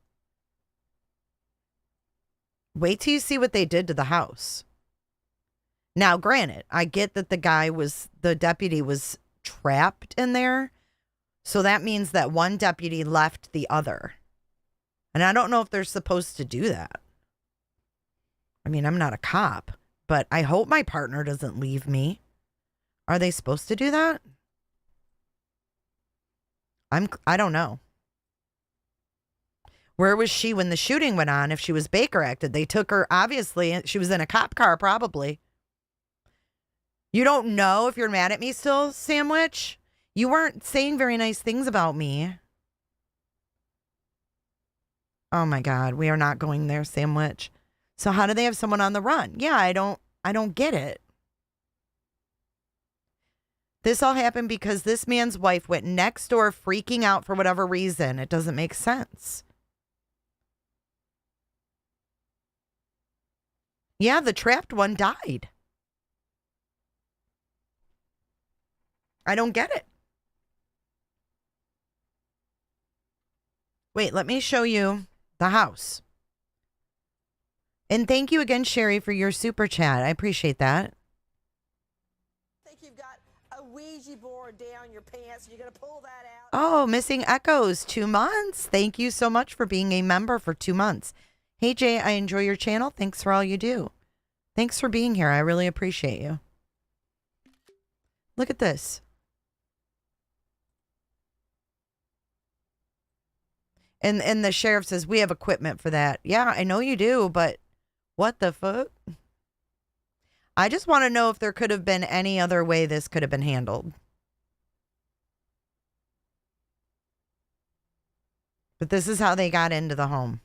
Wait till you see what they did to the house. Now, granted, I get that the deputy was trapped in there. So that means that one deputy left the other. And I don't know if they're supposed to do that. I mean, I'm not a cop, but I hope my partner doesn't leave me. Are they supposed to do that? I don't know. Where was she when the shooting went on if she was Baker acted? They took her, obviously. She was in a cop car, probably. You don't know if you're mad at me still, Sandwich? You weren't saying very nice things about me. Oh my God, we are not going there, Sandwich. So how do they have someone on the run? Yeah, I don't get it. This all happened because this man's wife went next door freaking out for whatever reason. It doesn't make sense. Yeah, the trapped one died. I don't get it. Wait, let me show you the house. And thank you again, Sherry, for your super chat. I appreciate that. I think you've got a Ouija board down your pants. You're going to pull that out. Oh, Missing Echoes, 2 months. Thank you so much for being a member for 2 months. Hey, Jay, I enjoy your channel. Thanks for all you do. Thanks for being here. I really appreciate you. Look at this. And the sheriff says, we have equipment for that. Yeah, I know you do, but what the fuck? I just want to know if there could have been any other way this could have been handled. But this is how they got into the home.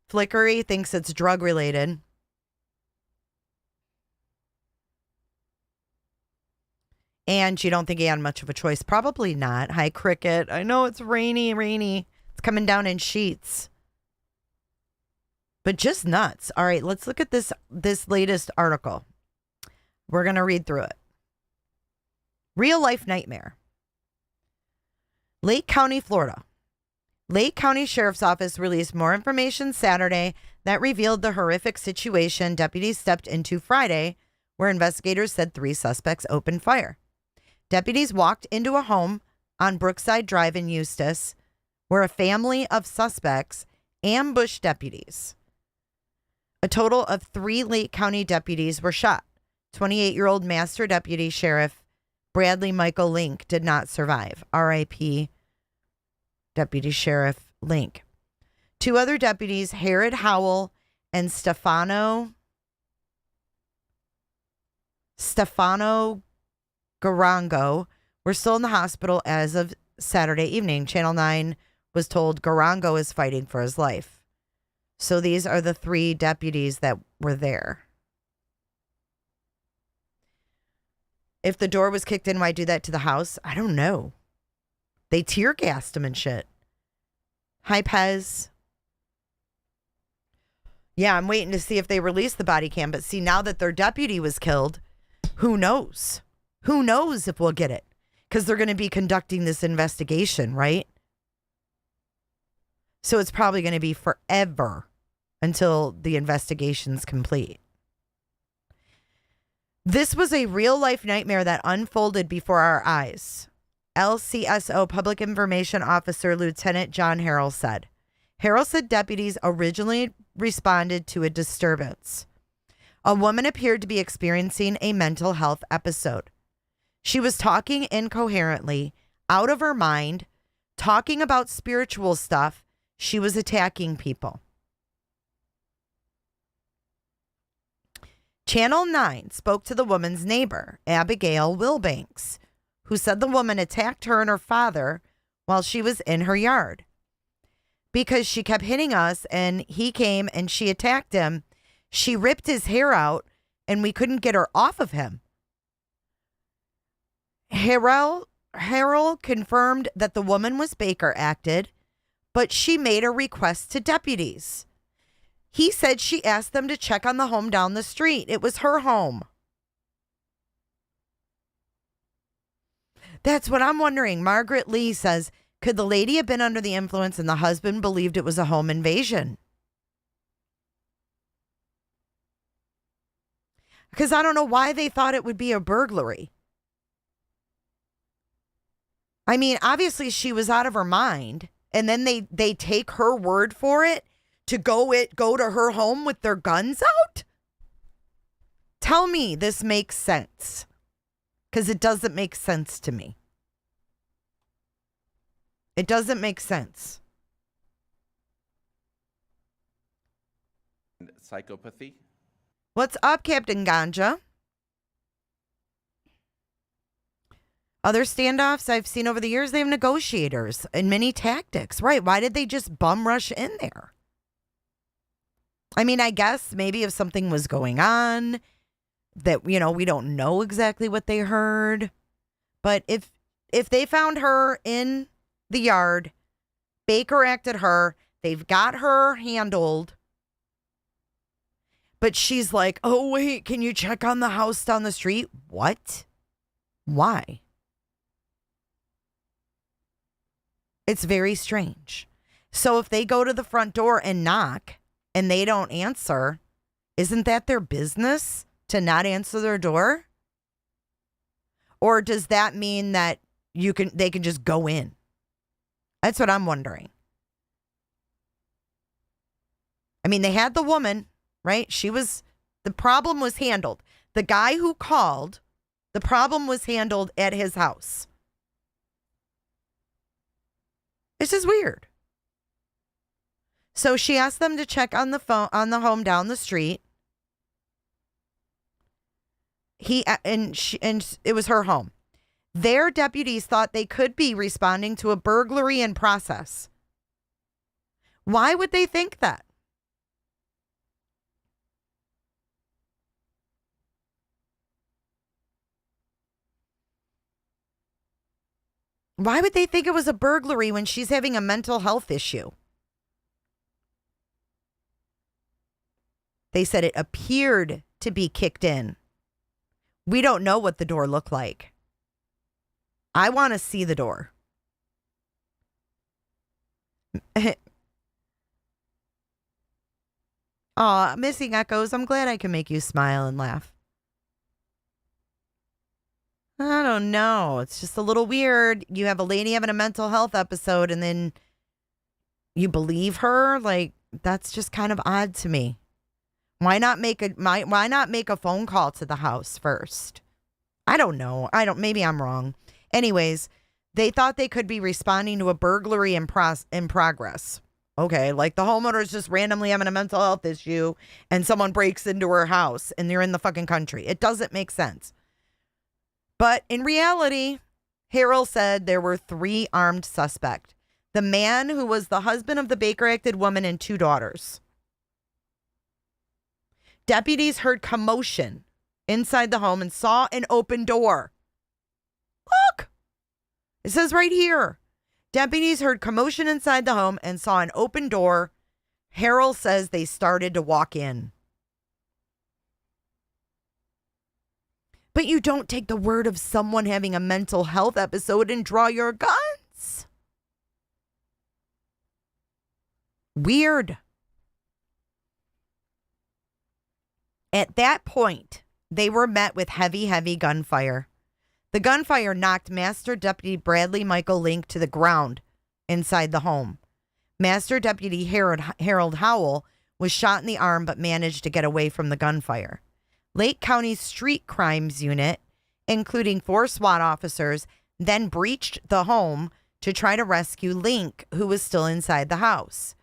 Flickery thinks it's drug related. And you don't think he had much of a choice? Probably not. Hi, Cricket. I know it's rainy. It's coming down in sheets. But just nuts. All right, let's look at this latest article. We're going to read through it. Real life nightmare. Lake County, Florida. Lake County Sheriff's Office released more information Saturday that revealed the horrific situation deputies stepped into Friday, where investigators said 3 suspects opened fire. Deputies walked into a home on Brookside Drive in Eustis, where a family of suspects ambushed deputies. A total of 3 Lake County deputies were shot. 28-year-old Master Deputy Sheriff Bradley Michael Link did not survive. R.I.P. Deputy Sheriff Link. 2 other deputies, Herod Howell and Stefano Garango, were still in the hospital as of Saturday evening. Channel 9 was told Garango is fighting for his life. So these are the 3 deputies that were there. If the door was kicked in, why do that to the house? I don't know. They tear gassed him and shit. Hi, Pez. Yeah, I'm waiting to see if they release the body cam. But see, now that their deputy was killed, who knows? Who knows if we'll get it? Because they're going to be conducting this investigation, right? So it's probably going to be forever until the investigation's complete. This was a real-life nightmare that unfolded before our eyes. LCSO Public Information Officer Lieutenant John Harrell said. Harrell said deputies originally responded to a disturbance. A woman appeared to be experiencing a mental health episode. She was talking incoherently, out of her mind, talking about spiritual stuff. She was attacking people. Channel 9 spoke to the woman's neighbor, Abigail Wilbanks, who said the woman attacked her and her father while she was in her yard. Because she kept hitting us and he came and she attacked him, she ripped his hair out and we couldn't get her off of him. Harrell confirmed that the woman was Baker acted, but she made a request to deputies. He said she asked them to check on the home down the street. It was her home. That's what I'm wondering. Margaret Lee says, could the lady have been under the influence and the husband believed it was a home invasion? Because I don't know why they thought it would be a burglary. I mean, obviously she was out of her mind, and then they take her word for it to go to her home with their guns out? Tell me this makes sense. Because it doesn't make sense to me. It doesn't make sense. Psychopathy. What's up, Captain Ganja? Other standoffs I've seen over the years, they have negotiators and many tactics. Right. Why did they just bum rush in there? I mean, I guess maybe if something was going on that, we don't know exactly what they heard. But if they found her in the yard, Baker acted her, they've got her handled. But she's like, oh, wait, can you check on the house down the street? What? Why? It's very strange. So if they go to the front door and knock and they don't answer, isn't that their business to not answer their door? Or does that mean that they can just go in? That's what I'm wondering. I mean, they had the woman, right? The problem was handled. The guy who called, the problem was handled at his house. This is weird. So she asked them to check on the home down the street. And it was her home. Their deputies thought they could be responding to a burglary in process. Why would they think that? Why would they think it was a burglary when she's having a mental health issue? They said it appeared to be kicked in. We don't know what the door looked like. I want to see the door. Aw, Missing Echoes, I'm glad I can make you smile and laugh. I don't know. It's just a little weird. You have a lady having a mental health episode and then you believe her? Like, that's just kind of odd to me. Why not make a phone call to the house first? I don't know. Maybe I'm wrong. Anyways, they thought they could be responding to a burglary in progress. Okay, like the homeowner's just randomly having a mental health issue and someone breaks into her house and they're in the fucking country. It doesn't make sense. But in reality, Harrell said there were 3 armed suspects. The man who was the husband of the Baker-acted woman and 2 daughters. Deputies heard commotion inside the home and saw an open door. Look! It says right here. Deputies heard commotion inside the home and saw an open door. Harrell says they started to walk in. But you don't take the word of someone having a mental health episode and draw your guns. Weird. At that point, they were met with heavy, heavy gunfire. The gunfire knocked Master Deputy Bradley Michael Link to the ground inside the home. Master Deputy Harold Howell was shot in the arm but managed to get away from the gunfire. Lake County Street Crimes Unit, including 4 SWAT officers, then breached the home to try to rescue Link, who was still inside the house.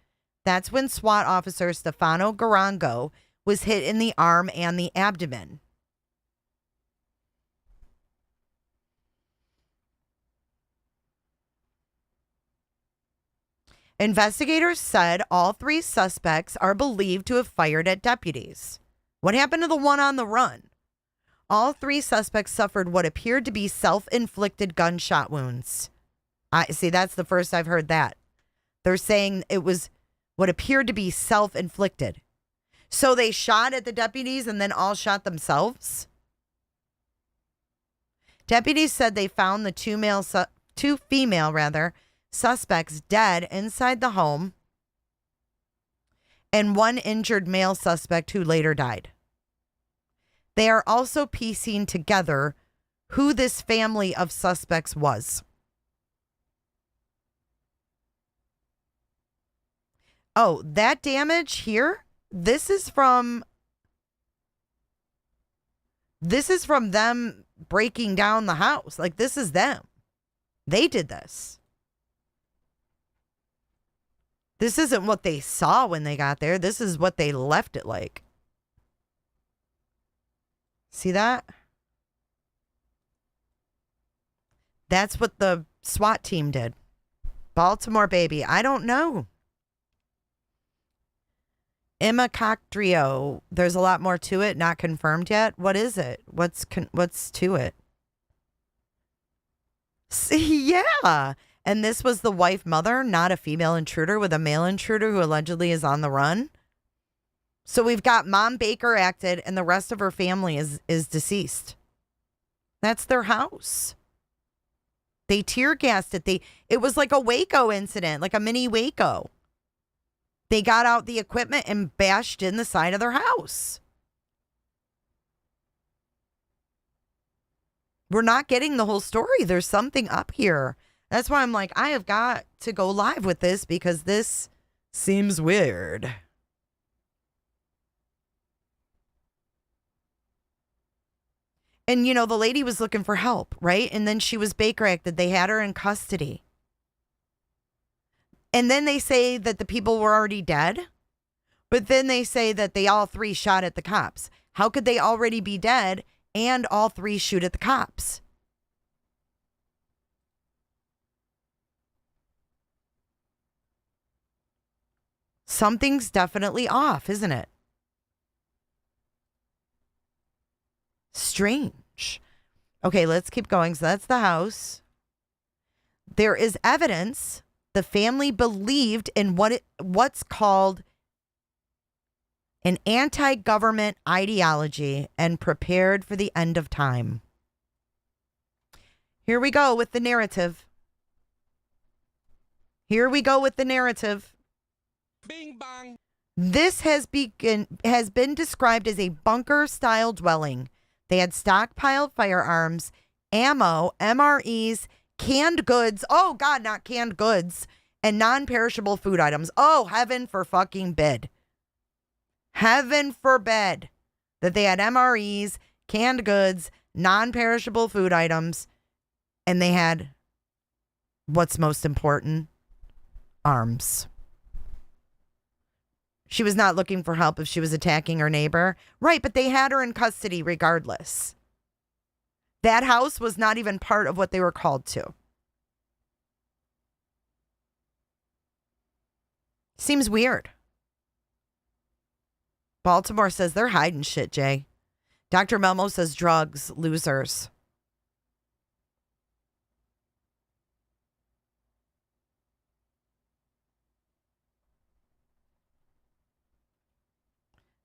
That's when SWAT officer Stefano Garango was hit in the arm and the abdomen. Investigators said all 3 suspects are believed to have fired at deputies. What happened to the one on the run? All 3 suspects suffered what appeared to be self-inflicted gunshot wounds. See, that's the first I've heard that. They're saying it was what appeared to be self-inflicted. So they shot at the deputies and then all shot themselves? Deputies said they found the 2 female suspects dead inside the home and 1 injured male suspect who later died. They are also piecing together who this family of suspects was. Oh, that damage here? This is from them breaking down the house. Like, this is them. They did this. This isn't what they saw when they got there. This is what they left it like. See that? That's what the SWAT team did. Baltimore, baby. I don't know. Emma Coctrio. There's a lot more to it. Not confirmed yet. What is it? What's to it? See, yeah. And this was the wife mother, not a female intruder, with a male intruder who allegedly is on the run. So we've got Mom Baker acted and the rest of her family is deceased. That's their house. They tear gassed it. It was like a Waco incident, like a mini Waco. They got out the equipment and bashed in the side of their house. We're not getting the whole story. There's something up here. That's why I'm like, I have got to go live with this because this seems weird. And, you know, the lady was looking for help, right? And then she was Baker Acted. They had her in custody. And then they say that the people were already dead. But then they say that they all three shot at the cops. How could they already be dead and all three shoot at the cops? Something's definitely off, isn't it? Strange. Okay, let's keep going. So that's the house. There is evidence the family believed in what's called an anti-government ideology and prepared for the end of time. Here we go with the narrative. Here we go with the narrative. Bing bang. This has been described as a bunker-style dwelling. They had stockpiled firearms, ammo, MREs, canned goods. Oh, God, not canned goods. And non-perishable food items. Oh, heaven for fucking bid. Heaven forbid that they had MREs, canned goods, non-perishable food items, and they had what's most important, arms. She was not looking for help if she was attacking her neighbor. Right, but they had her in custody regardless. That house was not even part of what they were called to. Seems weird. Baltimore says they're hiding shit, Jay. Dr. Melmo says drugs, losers.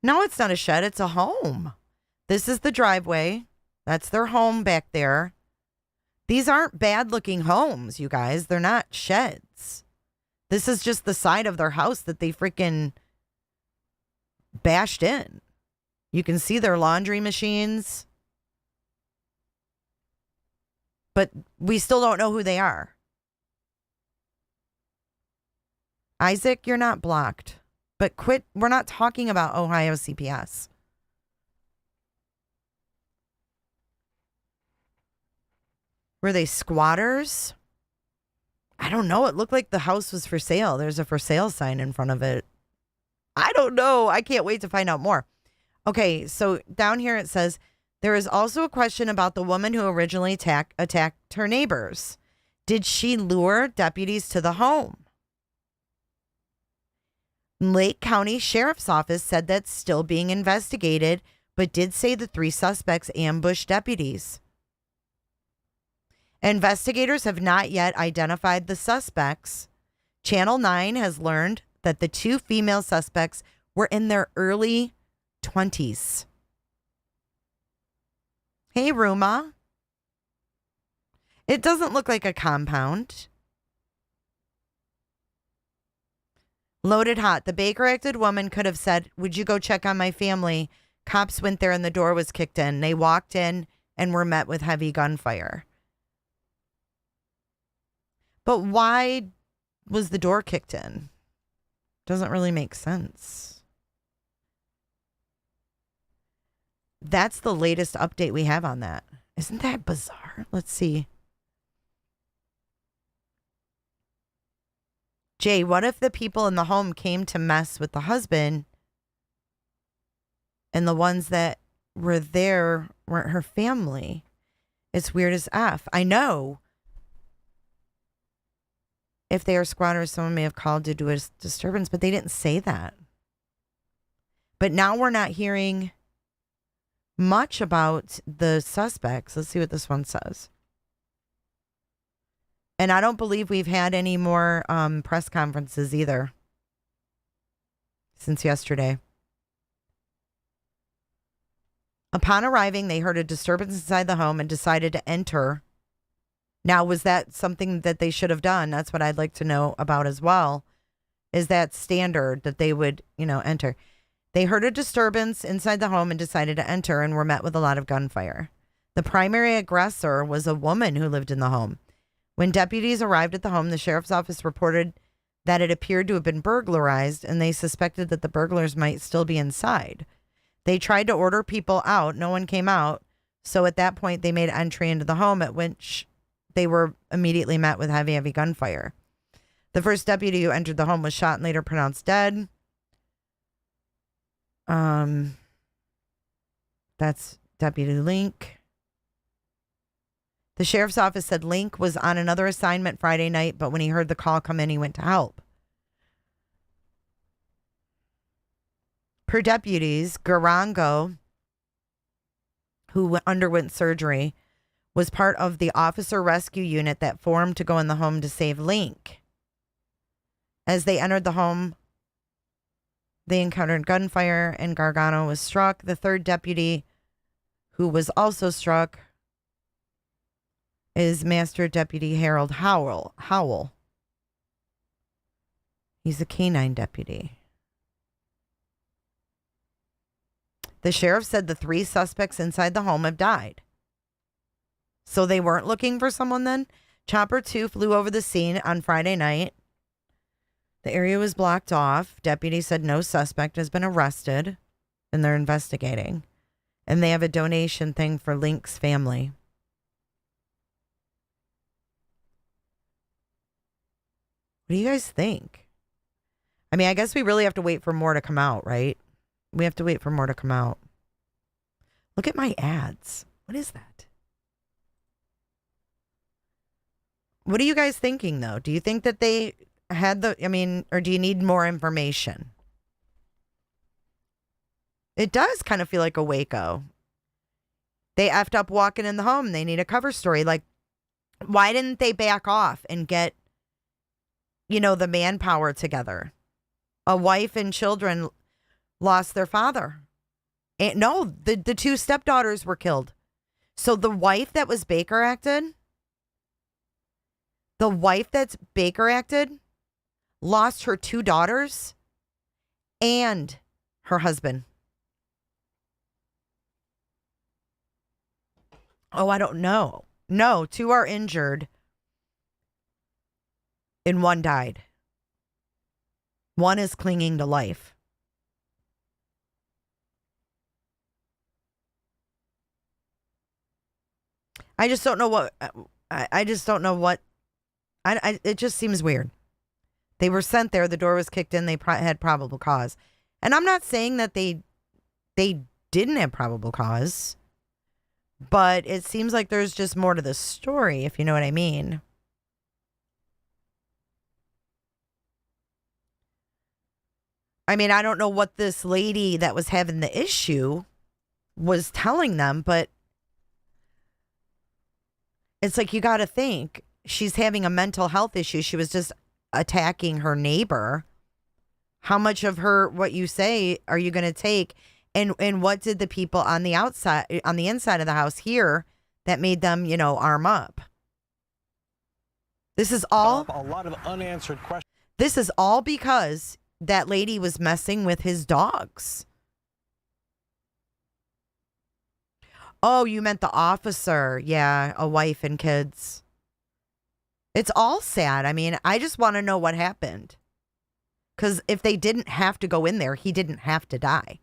No, it's not a shed. It's a home. This is the driveway. That's their home back there. These aren't bad-looking homes, you guys. They're not sheds. This is just the side of their house that they freaking bashed in. You can see their laundry machines. But we still don't know who they are. Isaac, you're not blocked. But quit. We're not talking about Ohio CPS. Were they squatters? I don't know. It looked like the house was for sale. There's a for sale sign in front of it. I don't know. I can't wait to find out more. Okay, so down here it says, there is also a question about the woman who originally attacked her neighbors. Did she lure deputies to the home? Lake County Sheriff's Office said that's still being investigated, but did say the 3 suspects ambushed deputies. Investigators have not yet identified the suspects. Channel 9 has learned that the 2 female suspects were in their early 20s. Hey, Ruma. It doesn't look like a compound. Loaded hot. The Baker Acted woman could have said, would you go check on my family? Cops went there and the door was kicked in. They walked in and were met with heavy gunfire. But why was the door kicked in? Doesn't really make sense. That's the latest update we have on that. Isn't that bizarre? Let's see. Jay, what if the people in the home came to mess with the husband and the ones that were there weren't her family? It's weird as F. I know. If they are squatters, someone may have called to do a disturbance, but they didn't say that. But now we're not hearing much about the suspects. Let's see what this one says. And I don't believe we've had any more press conferences either since yesterday. Upon arriving, they heard a disturbance inside the home and decided to enter Now, was that something that they should have done? That's what I'd like to know about as well. Is that standard that they would, enter? They heard a disturbance inside the home and decided to enter and were met with a lot of gunfire. The primary aggressor was a woman who lived in the home. When deputies arrived at the home, the sheriff's office reported that it appeared to have been burglarized, and they suspected that the burglars might still be inside. They tried to order people out. No one came out. So at that point, they made entry into the home, at which they were immediately met with heavy gunfire. The first deputy who entered the home was shot and later pronounced dead. That's Deputy Link. The sheriff's office said Link was on another assignment Friday night, but when he heard the call come in, he went to help. Per deputies, Garango, who underwent surgery, was part of the officer rescue unit that formed to go in the home to save Link. As they entered the home, they encountered gunfire and Gargano was struck. The third deputy, who was also struck, is Master Deputy Harold Howell. He's a canine deputy. The sheriff said the 3 suspects inside the home have died. So they weren't looking for someone then? Chopper 2 flew over the scene on Friday night. The area was blocked off. Deputies said no suspect has been arrested, and they're investigating. And they have a donation thing for Link's family. What do you guys think? I mean, I guess we really have to wait for more to come out, right? We have to wait for more to come out. Look at my ads. What is that? What are you guys thinking, though? Do you think that they had or do you need more information? It does kind of feel like a Waco. They effed up walking in the home. They need a cover story. Like, why didn't they back off and get, the manpower together? A wife and children lost their father. And no, the 2 stepdaughters were killed. So the wife that was Baker acted, lost her 2 daughters and her husband. Oh, I don't know. No, 2 are injured and 1 died. 1 is clinging to life. I just don't know what. I just don't know what. It just seems weird. They were sent there. The door was kicked in. They had probable cause. And I'm not saying that they didn't have probable cause. But it seems like there's just more to the story, if you know what I mean. I mean, I don't know what this lady that was having the issue was telling them, but it's like, you got to think, she's having a mental health issue. She was just attacking her neighbor. How much of her, what you say, are you going to take? And what did the people on the inside of the house hear that made them, arm up? This is all a lot of unanswered questions. This is all because that lady was messing with his dogs. Oh, you meant the officer. Yeah, a wife and kids. It's all sad. I mean, I just want to know what happened. Because if they didn't have to go in there, he didn't have to die.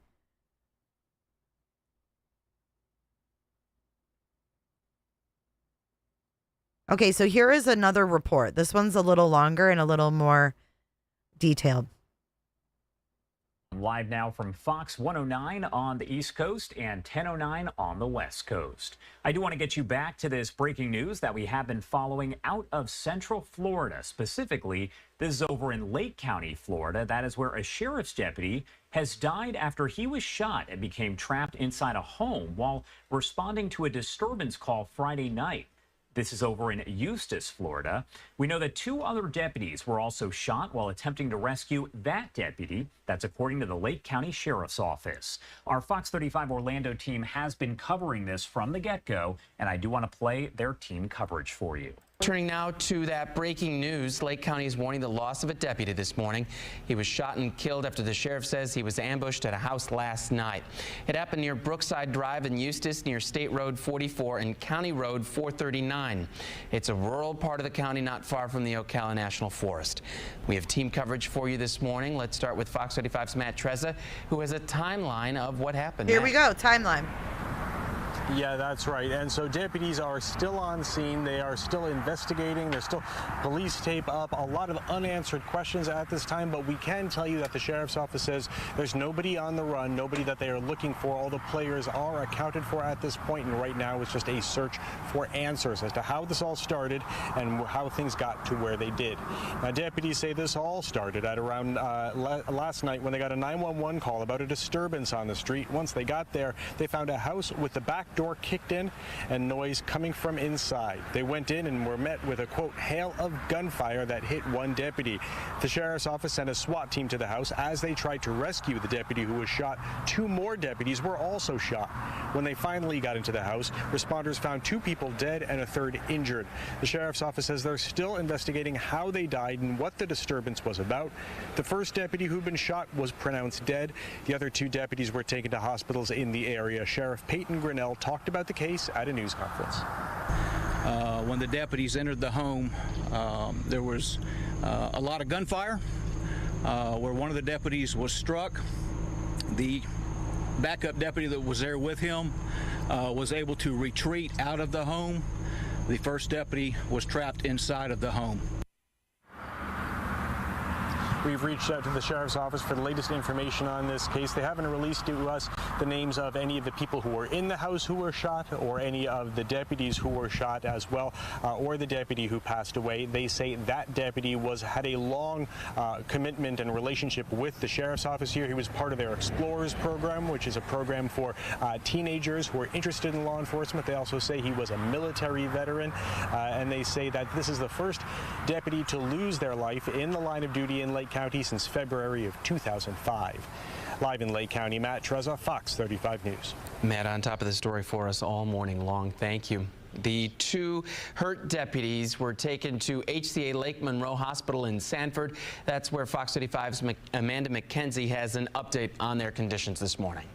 Okay, so here is another report. This one's a little longer and a little more detailed. Live now from Fox 109 on the East Coast and 1009 on the West Coast. I do want to get you back to this breaking news that we have been following out of Central Florida. Specifically, this is over in Lake County, Florida. That is where a sheriff's deputy has died after he was shot and became trapped inside a home while responding to a disturbance call Friday night. This is over in Eustis, Florida. We know that 2 other deputies were also shot while attempting to rescue that deputy. That's according to the Lake County Sheriff's Office. Our Fox 35 Orlando team has been covering this from the get-go, and I do want to play their team coverage for you. Turning now to that breaking news, Lake County is warning the loss of a deputy this morning. He was shot and killed after the sheriff says he was ambushed at a house last night. It happened near Brookside Drive in Eustis, near State Road 44 and County Road 439. It's a rural part of the county not far from the Ocala National Forest. We have team coverage for you this morning. Let's start with Fox 35's Matt Trezza, who has a timeline of what happened. Here we go, timeline. Yeah, that's right. And so deputies are still on scene. They are still investigating. There's still police tape up. A lot of unanswered questions at this time, but we can tell you that the sheriff's office says there's nobody on the run, nobody that they are looking for. All the players are accounted for at this point, and right now it's just a search for answers as to how this all started and how things got to where they did. Now, deputies say this all started at around last night when they got a 911 call about a disturbance on the street. Once they got there, they found a house with the back door kicked in and noise coming from inside. They went in and were met with a, quote, hail of gunfire that hit one deputy. The sheriff's office sent a SWAT team to the house as they tried to rescue the deputy who was shot. Two more deputies were also shot. When they finally got into the house, responders found two people dead and a third injured. The sheriff's office says they're still investigating how they died and what the disturbance was about. The first deputy who'd been shot was pronounced dead. The other two deputies were taken to hospitals in the area. Sheriff Peyton Grinnell talked about the case at a news conference. When the deputies entered the home, there was a lot of gunfire where one of the deputies was struck. The backup deputy that was there with him was able to retreat out of the home. The first deputy was trapped inside of the home. We've reached out to the sheriff's office for the latest information on this case. They haven't released to us the names of any of the people who were in the house who were shot or any of the deputies who were shot as well, or the deputy who passed away. They say that deputy had a long commitment and relationship with the sheriff's office here. He was part of their Explorers program, which is a program for teenagers who are interested in law enforcement. They also say he was a military veteran, and they say that this is the first deputy to lose their life in the line of duty in Lake County since February of 2005. Live in Lake County, Matt Trezza, Fox 35 News. Matt, on top of the story for us all morning long. Thank you. The two hurt deputies were taken to HCA Lake Monroe Hospital in Sanford. That's where Fox 35's Amanda McKenzie has an update on their conditions this morning.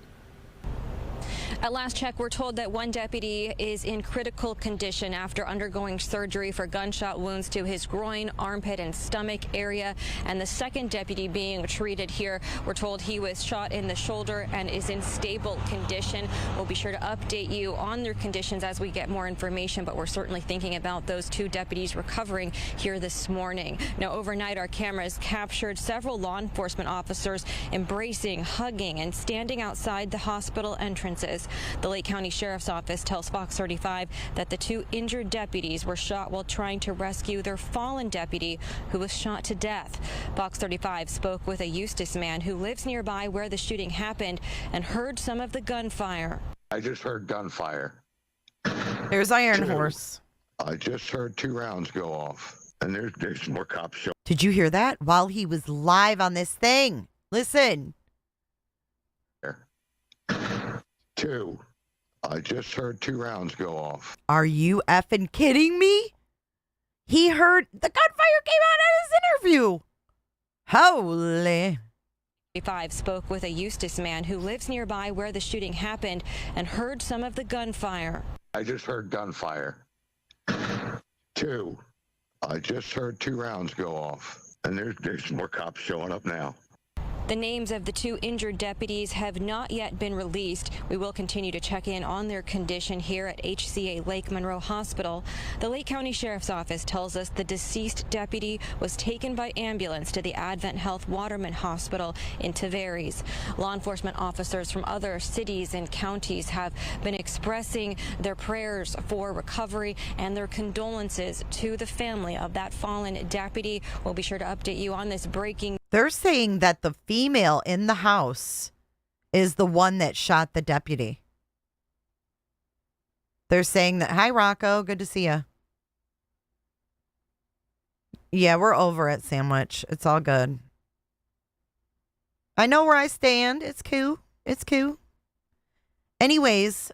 At last check, we're told that one deputy is in critical condition after undergoing surgery for gunshot wounds to his groin, armpit, and stomach area. And the second deputy being treated here, we're told he was shot in the shoulder and is in stable condition. We'll be sure to update you on their conditions as we get more information, but we're certainly thinking about those two deputies recovering here this morning. Now, overnight, our cameras captured several law enforcement officers embracing, hugging, and standing outside the hospital entrances. The Lake County Sheriff's Office tells Fox 35 that the two injured deputies were shot while trying to rescue their fallen deputy who was shot to death. Fox 35 spoke with a Eustis man who lives nearby where the shooting happened and heard some of the gunfire. I just heard gunfire. There's Iron Horse. I just heard 2 rounds go off, and there's more cops showing. Did you hear that? While he was live on this thing. Listen. 2. I just heard 2 rounds go off. Are you effing kidding me? He heard the gunfire came out at his interview. Holy. 35 spoke with a Eustis man who lives nearby where the shooting happened and heard some of the gunfire. I just heard gunfire. 2. I just heard 2 rounds go off, and there's more cops showing up now. The names of the two injured deputies have not yet been released. We will continue to check in on their condition here at HCA Lake Monroe Hospital. The Lake County Sheriff's Office tells us the deceased deputy was taken by ambulance to the Advent Health Waterman Hospital in Tavares. Law enforcement officers from other cities and counties have been expressing their prayers for recovery and their condolences to the family of that fallen deputy. We'll be sure to update you on this breaking. They're saying that the female in the house is the one that shot the deputy. They're saying that, hi, Rocco, good to see you. Yeah, we're over it, Sandwich. It's all good. I know where I stand. It's cool. It's cool. Anyways,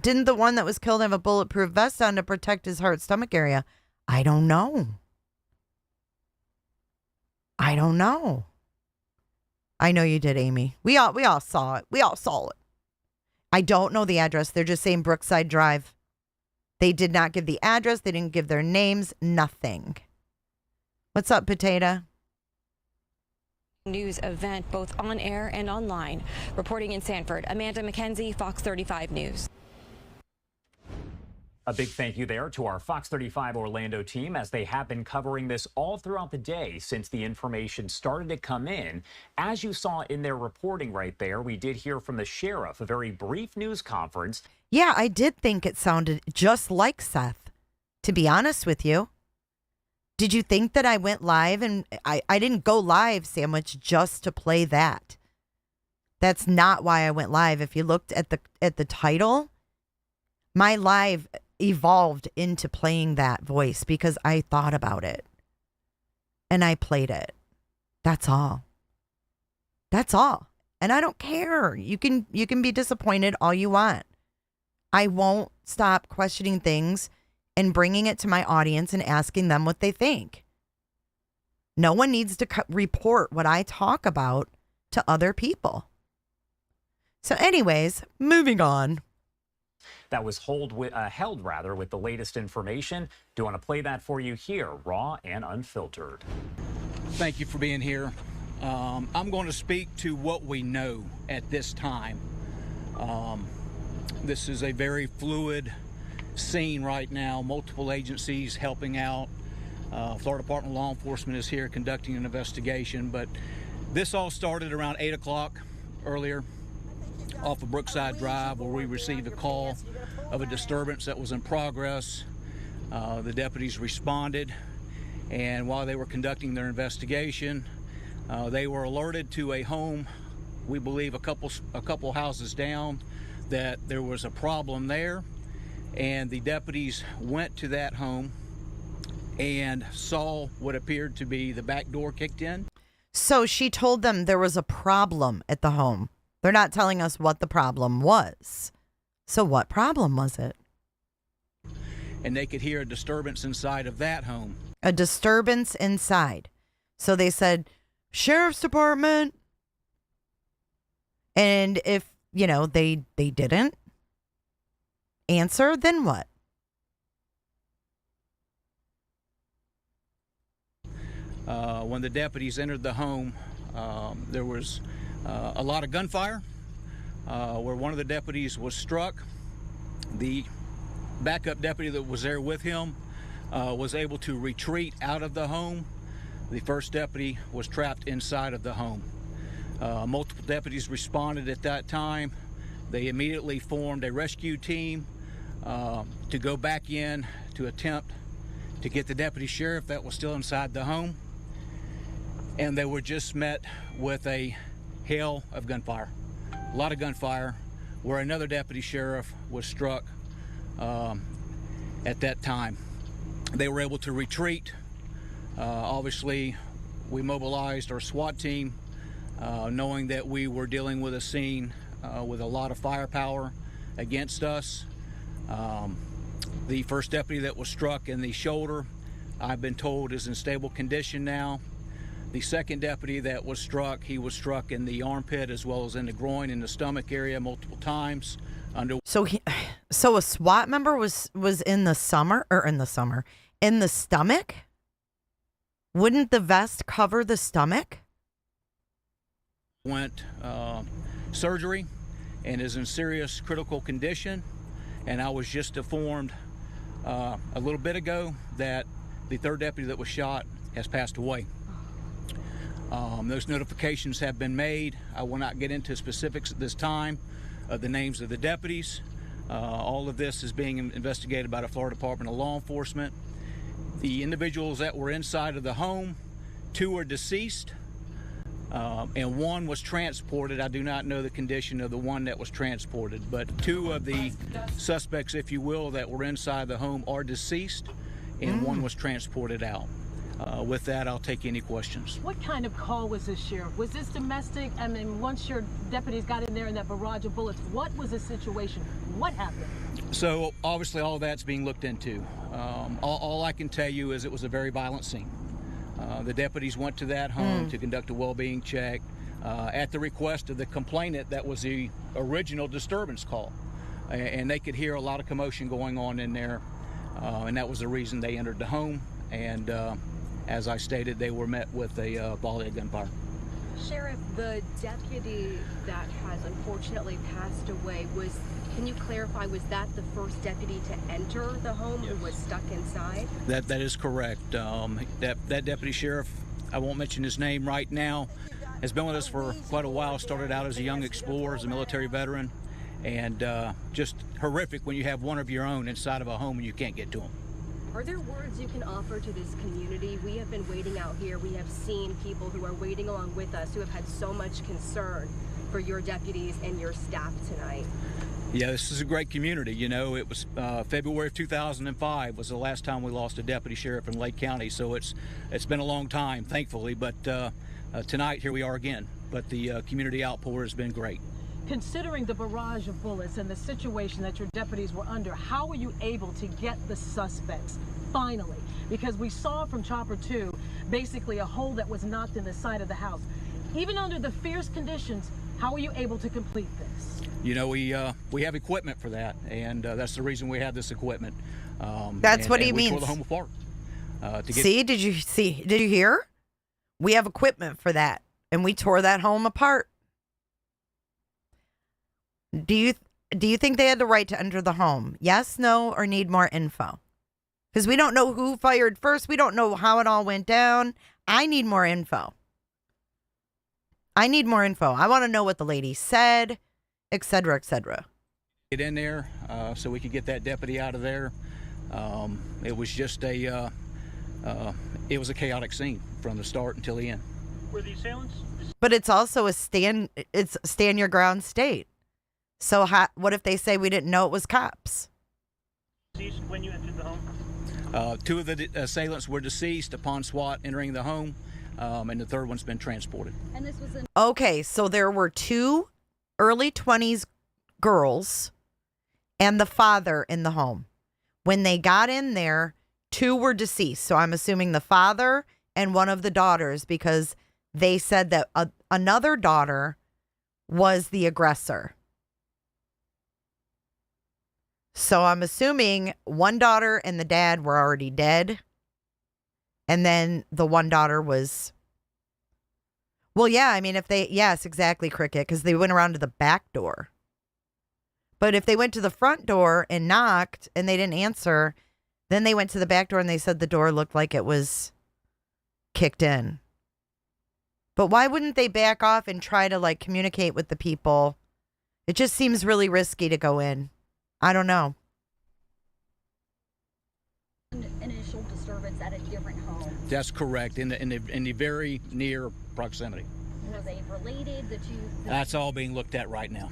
Didn't the one that was killed have a bulletproof vest on to protect his heart stomach area? I don't know. I don't know. I know you did, Amy. We all saw it. We all saw it. I don't know the address. They're just saying Brookside Drive. They did not give the address. They didn't give their names. Nothing. What's up, Potato? News event both on air and online. Reporting in Sanford, Amanda McKenzie, Fox 35 News. A big thank you there to our Fox 35 Orlando team, as they have been covering this all throughout the day since the information started to come in. As you saw in their reporting right there, we did hear from the sheriff, a very brief news conference. Yeah, I did think it sounded just like Seth, to be honest with you. Did you think that I went live? And I didn't go live, Sandwich, just to play that. That's not why I went live. If you looked at the title, my live evolved into playing that voice because I thought about it and I played it. That's all. That's all. And I don't care. You can be disappointed all you want. I won't stop questioning things and bringing it to my audience and asking them what they think. No one needs to report what I talk about to other people. So anyways, moving on. That was held with the latest information. Do want to play that for you here, raw and unfiltered. Thank you for being here. I'm going to speak to what we know at this time. This is a very fluid scene right now. Multiple agencies helping out. Florida Department of Law Enforcement is here conducting an investigation, but this all started around 8 o'clock earlier off of Brookside Drive, where we received a call of a disturbance that was in progress. The deputies responded, and while they were conducting their investigation, they were alerted to a home, we believe a couple houses down, that there was a problem there, and the deputies went to that home and saw what appeared to be the back door kicked in. So she told them there was a problem at the home. They're not telling us what the problem was. So what problem was it? And they could hear a disturbance inside of that home. A disturbance inside. So they said, Sheriff's Department. And if, they didn't answer, then what? When the deputies entered the home, there was a lot of gunfire, where one of the deputies was struck. The backup deputy that was there with him was able to retreat out of the home. The first deputy was trapped inside of the home. Multiple deputies responded at that time. They immediately formed a rescue team to go back in to attempt to get the deputy sheriff that was still inside the home. And they were just met with a hail of gunfire, a lot of gunfire, where another deputy sheriff was struck at that time. They were able to retreat. Obviously, we mobilized our SWAT team, knowing that we were dealing with a scene with a lot of firepower against us. The first deputy that was struck in the shoulder, I've been told, is in stable condition now. The second deputy that was struck, he was struck in the armpit as well as in the groin and the stomach area multiple times. So a SWAT member was in the stomach? Wouldn't the vest cover the stomach? Went surgery and is in serious critical condition. And I was just informed a little bit ago that the third deputy that was shot has passed away. Those notifications have been made. I will not get into specifics at this time of the names of the deputies. All of this is being investigated by the Florida Department of Law Enforcement. The individuals that were inside of the home, 2 are deceased, and 1 was transported. I do not know the condition of the one that was transported, but 2 of the suspects, if you will, that were inside the home are deceased, and 1 was transported out. With that, I'll take any questions. What kind of call was this, Sheriff? Was this domestic? I mean, once your deputies got in there in that barrage of bullets, what was the situation? What happened? So obviously all of that's being looked into. All I can tell you is it was a very violent scene. The deputies went to that home to conduct a well-being check. At the request of the complainant, that was the original disturbance call. And they could hear a lot of commotion going on in there. And that was the reason they entered the home. And as I stated, they were met with a volley of gunfire. Sheriff, the deputy that has unfortunately passed away, can you clarify, was that the first deputy to enter the home who was stuck inside? That is correct. That deputy sheriff, I won't mention his name right now, has been with us for quite a while. Started out as a young explorer, as a military veteran, and just horrific when you have one of your own inside of a home and you can't get to them. Are there words you can offer to this community? We have been waiting out here. We have seen people who are waiting along with us who have had so much concern for your deputies and your staff tonight. Yeah, this is a great community. You know, it was February of 2005 was the last time we lost a deputy sheriff in Lake County, so it's been a long time, thankfully, but tonight here we are again. But the community outpour has been great. Considering the barrage of bullets and the situation that your deputies were under, how were you able to get the suspects finally? Because we saw from Chopper 2 basically a hole that was knocked in the side of the house. Even under the fierce conditions, how were you able to complete this? You know, we have equipment for that, and that's the reason we have this equipment. That's what he means. We tore the home apart. Did you hear? We have equipment for that, and we tore that home apart. Do you think they had the right to enter the home? Yes, no, or need more info? Because we don't know who fired first. We don't know how it all went down. I need more info. I want to know what the lady said, et cetera, et cetera. Get in there so we could get that deputy out of there. It was just it was a chaotic scene from the start until the end. Were the assailants? But it's also a stand your ground state. So what if they say we didn't know it was cops? Deceased when you entered the home? Two of the assailants were deceased upon SWAT entering the home, and the third one's been transported. And this was Okay, so there were two early 20s girls and the father in the home. When they got in there, two were deceased. So I'm assuming the father and one of the daughters, because they said that another daughter was the aggressor. So I'm assuming one daughter and the dad were already dead. And then the one daughter was... Well, yeah, I mean, yes, exactly, Cricket, because they went around to the back door. But if they went to the front door and knocked and they didn't answer, then they went to the back door and they said the door looked like it was kicked in. But why wouldn't they back off and try to, communicate with the people? It just seems really risky to go in. I don't know. Initial disturbance at a different home. That's correct, in the very near proximity. Were they related? That's all being looked at right now.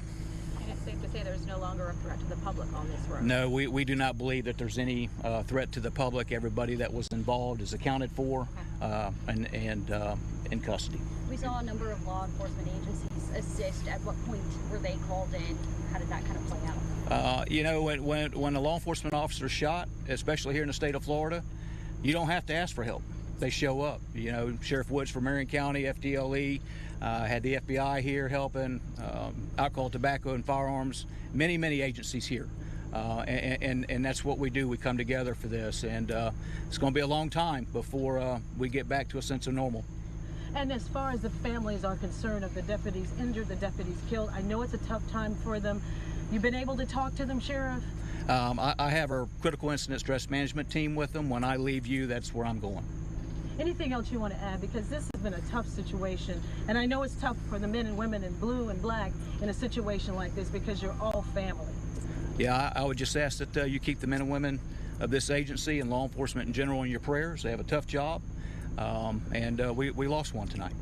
And it's safe to say there's no longer a threat to the public on this road. No, we do not believe that there's any threat to the public. Everybody that was involved is accounted for and in custody. We saw a number of law enforcement agencies assist. At what point were they called in? How did that kind of play out? When a law enforcement officer is shot, especially here in the state of Florida, you don't have to ask for help. They show up. You know, Sheriff Woods from Marion County, FDLE, had the FBI here helping, alcohol, tobacco, and firearms, many agencies here. And that's what we do. We come together for this, and it's going to be a long time before we get back to a sense of normal. And as far as the families are concerned of the deputies injured, the deputies killed, I know it's a tough time for them. You've been able to talk to them, Sheriff? I have our critical incident stress management team with them. When I leave you, that's where I'm going. Anything else you want to add? Because this has been a tough situation, and I know it's tough for the men and women in blue and black in a situation like this because you're all family. Yeah, I would just ask that you keep the men and women of this agency and law enforcement in general in your prayers. They have a tough job, and we lost one tonight.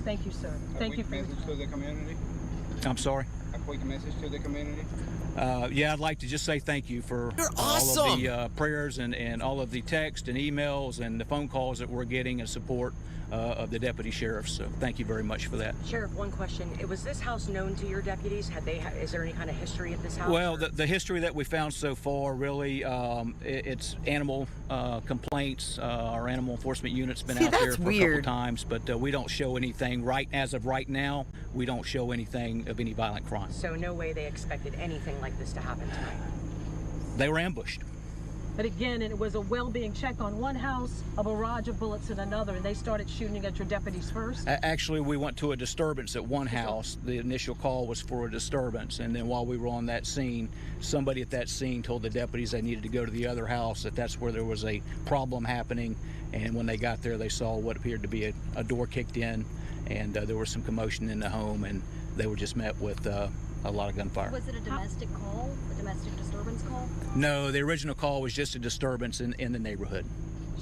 Thank you, sir. Thank you for your time. To the community? I'm sorry? A quick message to the community? Yeah, I'd like to just say thank you for all of the prayers and all of the text and emails and the phone calls that we're getting in support of the deputy sheriffs. So thank you very much for that. Sheriff, one question. Was this house known to your deputies? Is there any kind of history at this house? Well, the history that we found so far, really, it's animal complaints. Our animal enforcement unit's been out there for a couple times, but we don't show anything as of right now. We don't show anything of any violent crime. So no way they expected anything like this to happen tonight. They were ambushed. But again, it was a well-being check on one house, a barrage of bullets in another, and they started shooting at your deputies first? Actually, we went to a disturbance at one house. The initial call was for a disturbance, and then while we were on that scene, somebody at that scene told the deputies they needed to go to the other house, that's where there was a problem happening, and when they got there, they saw what appeared to be a door kicked in, and there was some commotion in the home, and they were just met with a lot of gunfire. Was it a domestic call, a domestic disturbance call? No, the original call was just a disturbance in the neighborhood.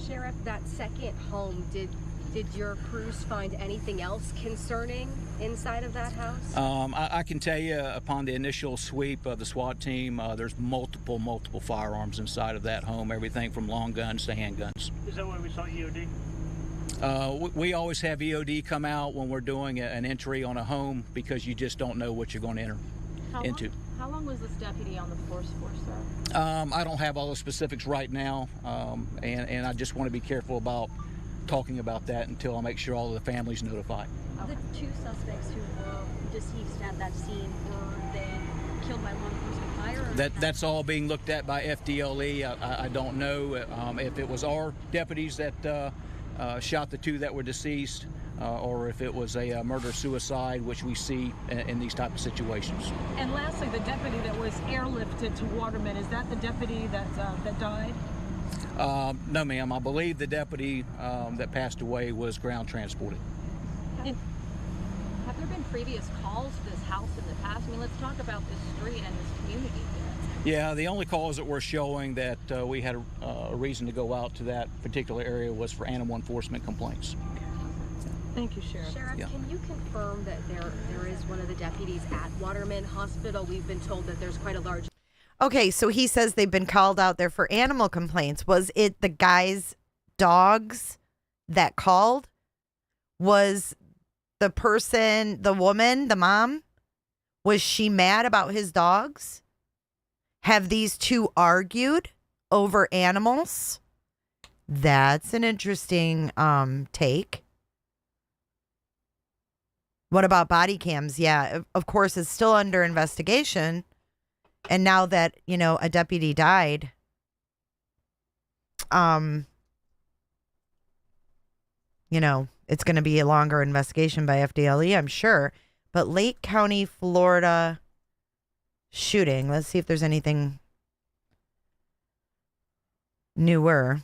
Sheriff, that second home, did your crews find anything else concerning inside of that house? I can tell you, upon the initial sweep of the SWAT team, there's multiple firearms inside of that home, everything from long guns to handguns. Is that why we saw EOD? We always have EOD come out when we're doing an entry on a home because you just don't know what you're going to enter into. How long was this deputy on the force for, sir? I don't have all the specifics right now, and I just want to be careful about talking about that until I make sure all of the family's notified. The two suspects who were deceased at that scene, were they killed by law enforcement fire? That's all being looked at by FDLE. I don't know if it was our deputies that shot the two that were deceased, or if it was a murder-suicide, which we see in these type of situations. And lastly, the deputy that was airlifted to Waterman, is that the deputy that died? No, ma'am. I believe the deputy that passed away was ground transported. Have there been previous calls to this house in the past? I mean, let's talk about this street and this community here. Yeah, the only calls that were showing that we had a reason to go out to that particular area was for animal enforcement complaints. Thank you, Sheriff. Sheriff, Yeah. can you confirm that there is one of the deputies at Waterman Hospital? We've been told that there's quite a large... Okay, so he says they've been called out there for animal complaints. Was it the guy's dogs that called? Was the person, the woman, the mom, was she mad about his dogs? Have these two argued over animals? That's an interesting take. What about body cams? Yeah, of course, it's still under investigation. And now that, a deputy died, it's going to be a longer investigation by FDLE, I'm sure. But Lake County, Florida shooting. Let's see if there's anything newer.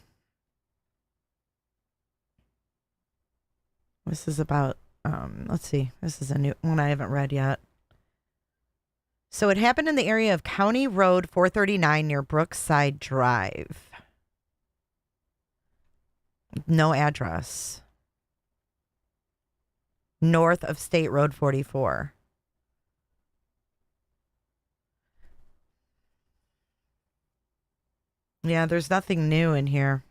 This is about, let's see. This is a new one I haven't read yet. So it happened in the area of County Road 439 near Brookside Drive. No address. North of State Road 44. Yeah, there's nothing new in here.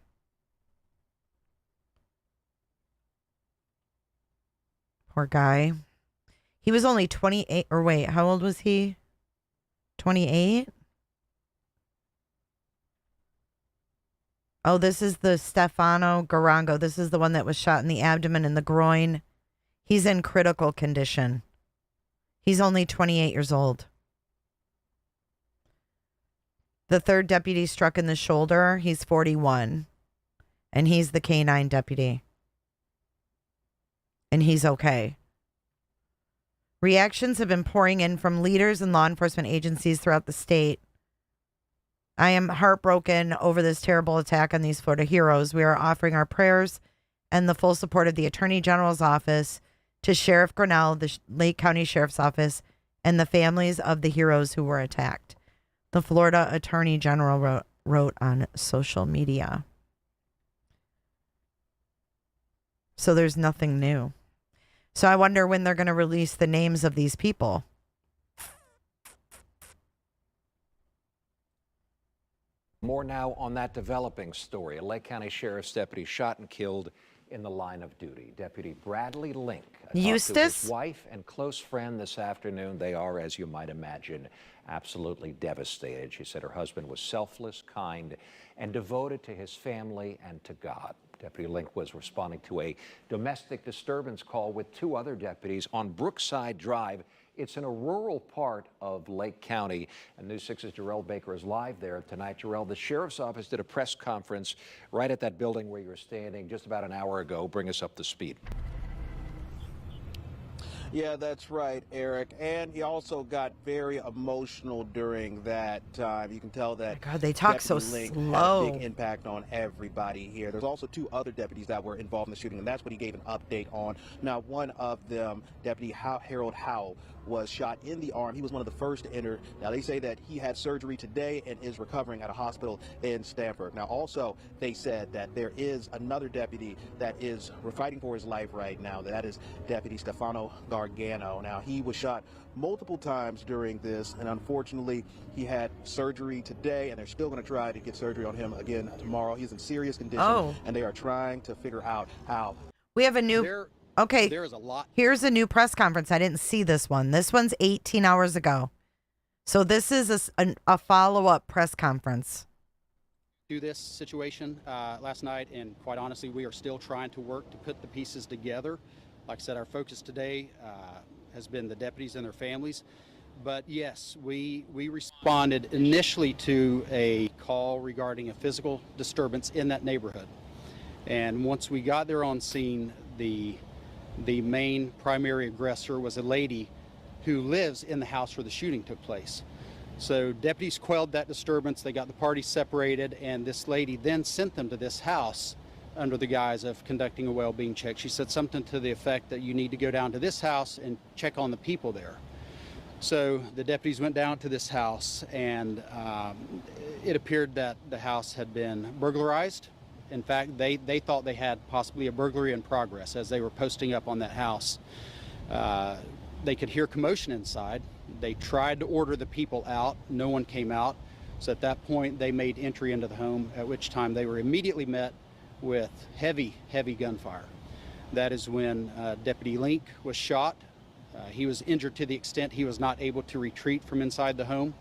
Poor guy. He was only 28, or wait, how old was he? 28? Oh, this is the Stefano Garango. This is the one that was shot in the abdomen and the groin. He's in critical condition. He's only 28 years old. The third deputy struck in the shoulder. He's 41. And he's the K-9 deputy. And he's okay. Reactions have been pouring in from leaders and law enforcement agencies throughout the state. I am heartbroken over this terrible attack on these Florida heroes. We are offering our prayers and the full support of the Attorney General's office to Sheriff Grinnell, the Lake County Sheriff's Office, and the families of the heroes who were attacked. The Florida Attorney General wrote on social media. So there's nothing new. So I wonder when they're going to release the names of these people. More now on that developing story. A Lake County Sheriff's deputy shot and killed in the line of duty. Deputy Bradley Link talked to Eustis? his wife and close friend this afternoon. They are, as you might imagine, absolutely devastated. She said her husband was selfless, kind, and devoted to his family and to God. Deputy Link was responding to a domestic disturbance call with 2 other deputies on Brookside Drive. It's in a rural part of Lake County, and News 6's Jarrell Baker is live there tonight. Jarrell, the sheriff's office did a press conference right at that building where you're standing just about an hour ago. Bring us up to speed. Yeah, that's right, Eric. And he also got very emotional during that time. You can tell that God, they talk so Link slow. had a big impact on everybody here. There's also 2 other deputies that were involved in the shooting, and that's what he gave an update on. Now, one of them, Deputy Harold Howell, was shot in the arm. He was one of the first to enter. Now, they say that he had surgery today and is recovering at a hospital in Stanford. Now, also, they said that there is another deputy that is fighting for his life right now. That is Deputy Stefano Gargano. Now, he was shot multiple times during this, and unfortunately, he had surgery today, and they're still going to try to get surgery on him again tomorrow. He's in serious condition, and they are trying to figure out how. We have a new... Okay, there is a lot. Here's a new press conference. I didn't see this one. This one's 18 hours ago. So this is a follow-up press conference. To this situation last night, and quite honestly, we are still trying to work to put the pieces together. Like I said, our focus today has been the deputies and their families. But yes, we responded initially to a call regarding a physical disturbance in that neighborhood. And once we got there on scene, the main primary aggressor was a lady who lives in the house where the shooting took place. So deputies quelled that disturbance. They got the parties separated, and this lady then sent them to this house under the guise of conducting a well-being check. She said something to the effect that you need to go down to this house and check on the people there. So the deputies went down to this house, and it appeared that the house had been burglarized. In fact, they thought they had possibly a burglary in progress as they were posting up on that house. They could hear commotion inside. They tried to order the people out. No one came out. So at that point, they made entry into the home, at which time they were immediately met with heavy gunfire. That is when Deputy Link was shot. He was injured to the extent he was not able to retreat from inside the home.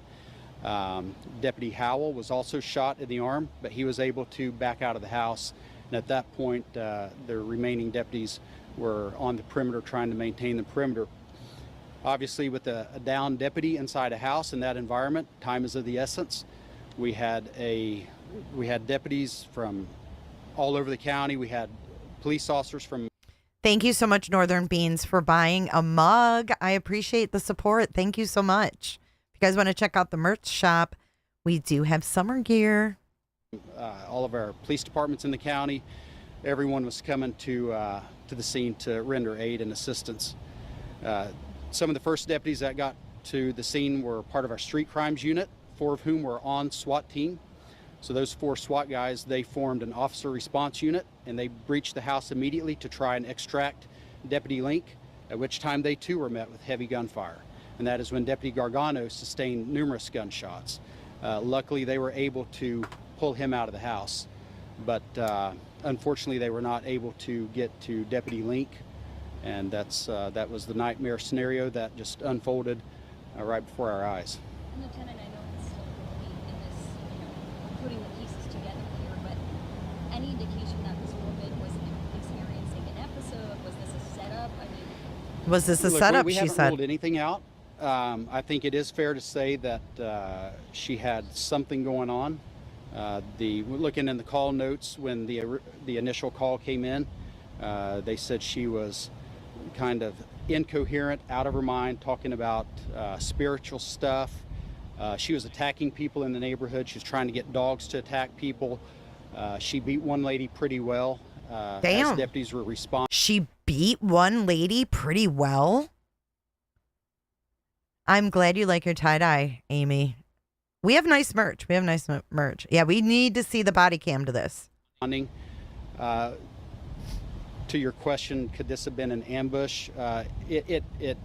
Deputy Howell was also shot in the arm, but he was able to back out of the house. And at that point, the remaining deputies were on the perimeter trying to maintain the perimeter. Obviously, with a downed deputy inside a house in that environment, time is of the essence. We had deputies from all over the county. We had police officers from... Thank you so much, Northern Beans, for buying a mug. I appreciate the support. Thank you so much. If you guys want to check out the merch shop, we do have summer gear. All of our police departments in the county, everyone was coming to the scene to render aid and assistance. Some of the first deputies that got to the scene were part of our street crimes unit, 4 of whom were on SWAT team. So those 4 SWAT guys, they formed an officer response unit, and they breached the house immediately to try and extract Deputy Link, at which time they too were met with heavy gunfire. And that is when Deputy Gargano sustained numerous gunshots. Luckily, they were able to pull him out of the house, but unfortunately, they were not able to get to Deputy Link, and that was the nightmare scenario that just unfolded right before our eyes. Lieutenant, I know it's still early in this, putting the pieces together here, but any indication that this woman was experiencing an episode? Was this a setup? I mean, was this a setup? We she haven't said. ruled anything out. I think it is fair to say that she had something going on. Looking in the call notes when the initial call came in, they said she was kind of incoherent, out of her mind, talking about spiritual stuff. She was attacking people in the neighborhood. She was trying to get dogs to attack people. She beat one lady pretty well. Damn. As deputies were responding. She beat one lady pretty well? I'm glad you like your tie-dye, Amy. We have nice merch. Yeah, we need to see the body cam to this. To your question, could this have been an ambush? It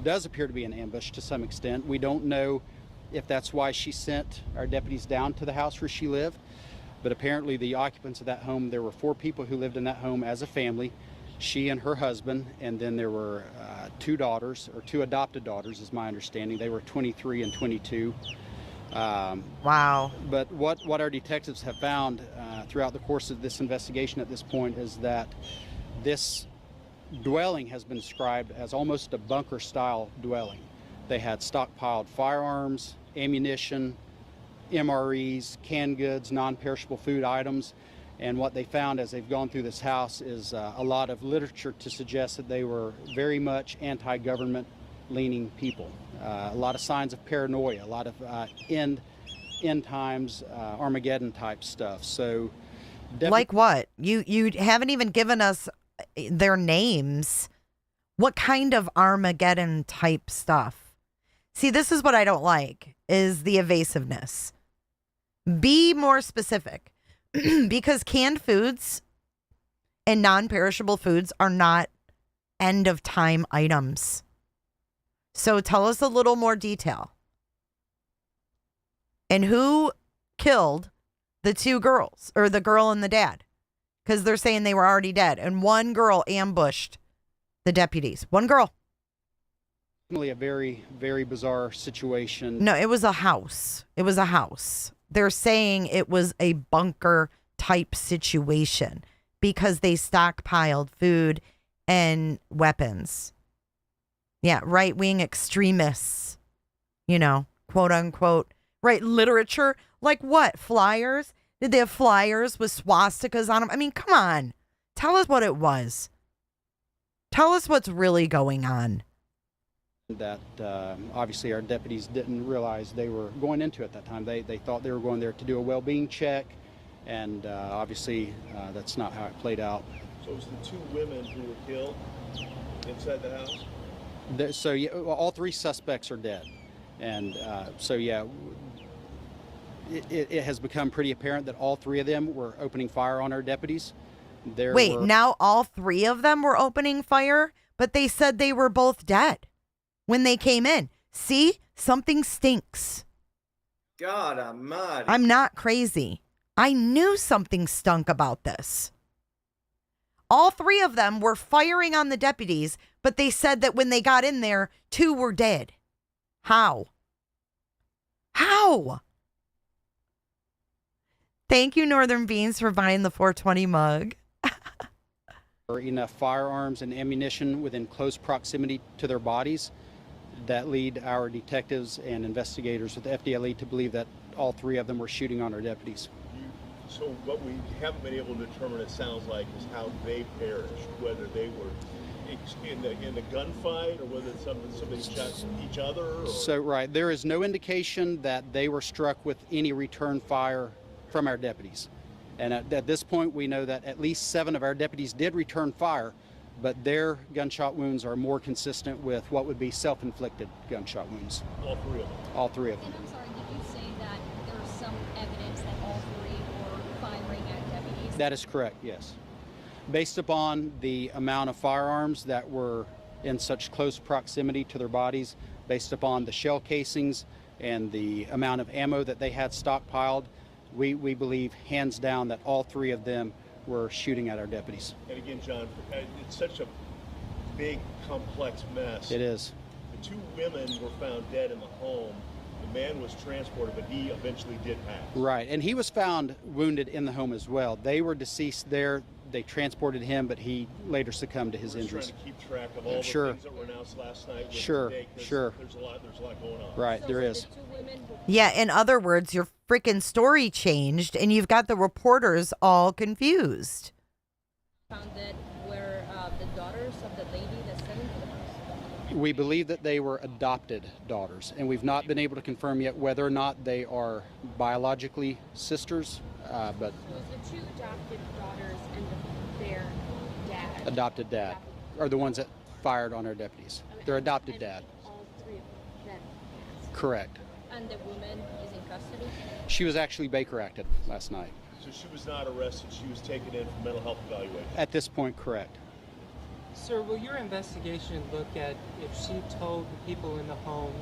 does appear to be an ambush to some extent. We don't know if that's why she sent our deputies down to the house where she lived. But apparently the occupants of that home, there were 4 people who lived in that home as a family, she and her husband, and then there were 2 daughters, or 2 adopted daughters is my understanding. They were 23 and 22. Wow. But what our detectives have found throughout the course of this investigation at this point is that this dwelling has been described as almost a bunker style dwelling. They had stockpiled firearms, ammunition, MREs, canned goods, non-perishable food items, and what they found as they've gone through this house is a lot of literature to suggest that they were very much anti-government leaning people. A lot of signs of paranoia, a lot of end times, Armageddon type stuff. So, like what? You haven't even given us their names. What kind of Armageddon type stuff? See, this is what I don't like, is the evasiveness. Be more specific. Because canned foods and non-perishable foods are not end of time items. So tell us a little more detail. And who killed the 2 girls, or the girl and the dad? Because they're saying they were already dead. And one girl ambushed the deputies. One girl. A very, very bizarre situation. No, it was a house. It was a house. They're saying it was a bunker type situation because they stockpiled food and weapons. Yeah, right-wing extremists, you know, quote unquote. Right, literature. Like what? Flyers? Did they have flyers with swastikas on them? I mean, come on. Tell us what it was. Tell us what's really going on. That obviously our deputies didn't realize they were going into at that time. They thought they were going there to do a well-being check, and obviously that's not how it played out. So it was the 2 women who were killed inside the house? So yeah, all 3 suspects are dead, and so yeah, it has become pretty apparent that all 3 of them were opening fire on our deputies. Wait, now all 3 of them were opening fire, but they said they were both dead when they came in. See, something stinks. God almighty. I'm not crazy. I knew something stunk about this. All 3 of them were firing on the deputies, but they said that when they got in there, 2 were dead. How? How? Thank you, Northern Beans, for buying the 420 mug. Or enough firearms and ammunition within close proximity to their bodies that lead our detectives and investigators with the FDLE to believe that all 3 of them were shooting on our deputies. So what we haven't been able to determine, it sounds like, is how they perished, whether they were in the gunfight or whether somebody shot each other. Or... So right, there is no indication that they were struck with any return fire from our deputies. And at this point, we know that at least 7 of our deputies did return fire, but their gunshot wounds are more consistent with what would be self-inflicted gunshot wounds. All 3 of them? All 3 of them. And I'm sorry, did you say that there's some evidence that all 3 were firing at deputies? That is correct, yes. Based upon the amount of firearms that were in such close proximity to their bodies, based upon the shell casings and the amount of ammo that they had stockpiled, we believe hands down that all 3 of them were shooting at our deputies. And again, John, it's such a big, complex mess. It is. The 2 women were found dead in the home. The man was transported, but he eventually did pass. Right, and he was found wounded in the home as well. They were deceased there. They transported him, but he later succumbed to his injuries. Trying to keep track of all the things that were announced last night. Sure. There's a lot going on. Right, so there is. Yeah, in other words, your freaking story changed, and you've got the reporters all confused. Found that were the daughters of the lady that sent into the house? We believe that they were adopted daughters, and we've not been able to confirm yet whether or not they are biologically sisters, but... So it's the 2 adopted daughters and their dad? Adopted dad are the ones that fired on our deputies. Their adopted dad. All 3 of them passed? Correct. And the woman is in custody? She was actually Baker acted last night. So she was not arrested, she was taken in for mental health evaluation? At this point, correct. Sir, will your investigation look at if she told the people in the home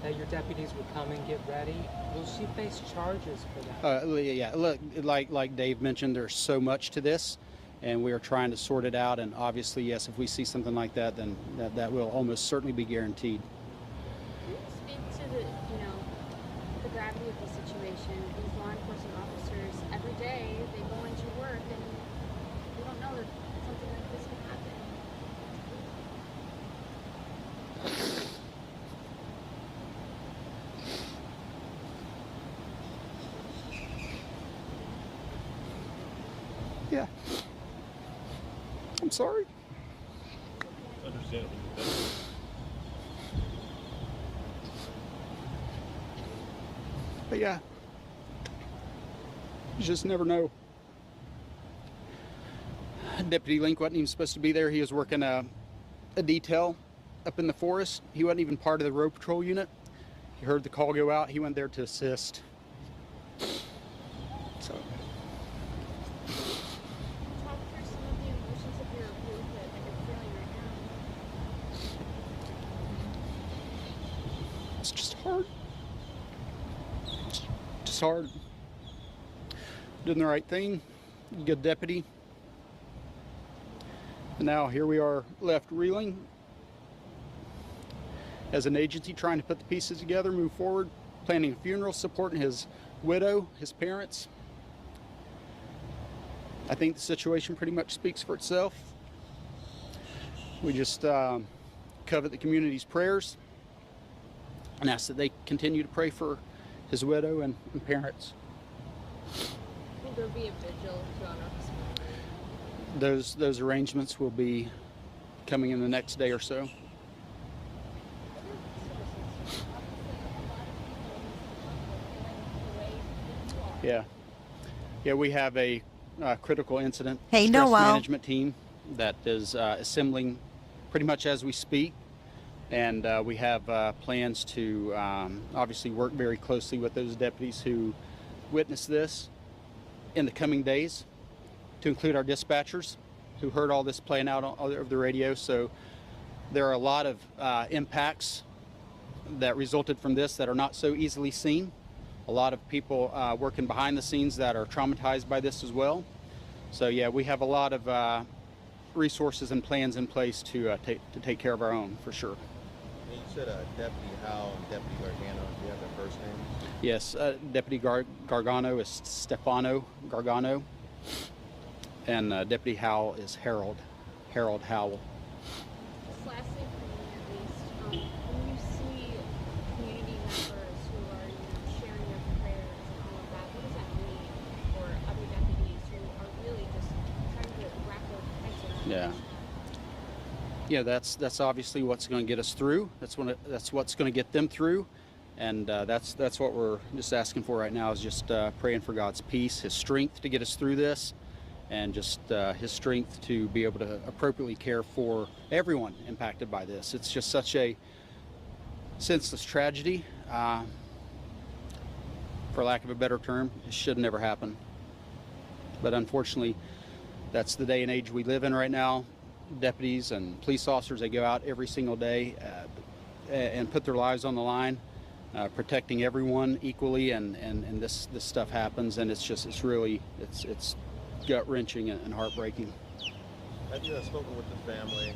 that your deputies would come and get ready. Will she face charges for that? Yeah, look, like Dave mentioned, there's so much to this, and we are trying to sort it out. And obviously, yes, if we see something like that, then that will almost certainly be guaranteed. Can you speak to the gravity of the situation? These law enforcement officers, every day they go into work and we don't know that something like this can happen. Yeah. I'm sorry. Understandable. But yeah, you just never know. Deputy Link wasn't even supposed to be there. He was working a detail up in the forest. He wasn't even part of the road patrol unit. He heard the call go out. He went there to assist. So. It's just hard. Just hard. Doing the right thing. Good deputy. And now here we are left reeling as an agency, trying to put the pieces together, move forward, planning a funeral, supporting his widow, his parents. I think the situation pretty much speaks for itself. We just covet the community's prayers and ask that they continue to pray for his widow and parents. Will there be a vigil to honor his family? Those arrangements will be coming in the next day or so. Yeah, we have a critical incident stress management team that is assembling pretty much as we speak, and we have plans to obviously work very closely with those deputies who witnessed this in the coming days, to include our dispatchers who heard all this playing out over the radio. So there are a lot of impacts that resulted from this that are not so easily seen. A lot of people working behind the scenes that are traumatized by this as well. So yeah, we have a lot of resources and plans in place to take care of our own, for sure. You said Deputy Howe and Deputy Gargano. Do you have their first names? Yes, Deputy Gargano is Stefano Gargano, and Deputy Howell is Harold Howell. Just lastly for me at least, when you see community members who are sharing their prayers and all of that, what does that mean for other deputies who are really just trying to wrap their heads around it? Yeah, that's obviously what's going to get us through. That's what's going to get them through, and that's what we're just asking for right now, is just praying for God's peace, His strength to get us through this, and just His strength to be able to appropriately care for everyone impacted by this. It's just such a senseless tragedy, for lack of a better term. It should never happen, but unfortunately, that's the day and age we live in right now. Deputies and police officers, they go out every single day and put their lives on the line, protecting everyone equally, and this stuff happens, and it's gut-wrenching and heartbreaking. Have you spoken with the family?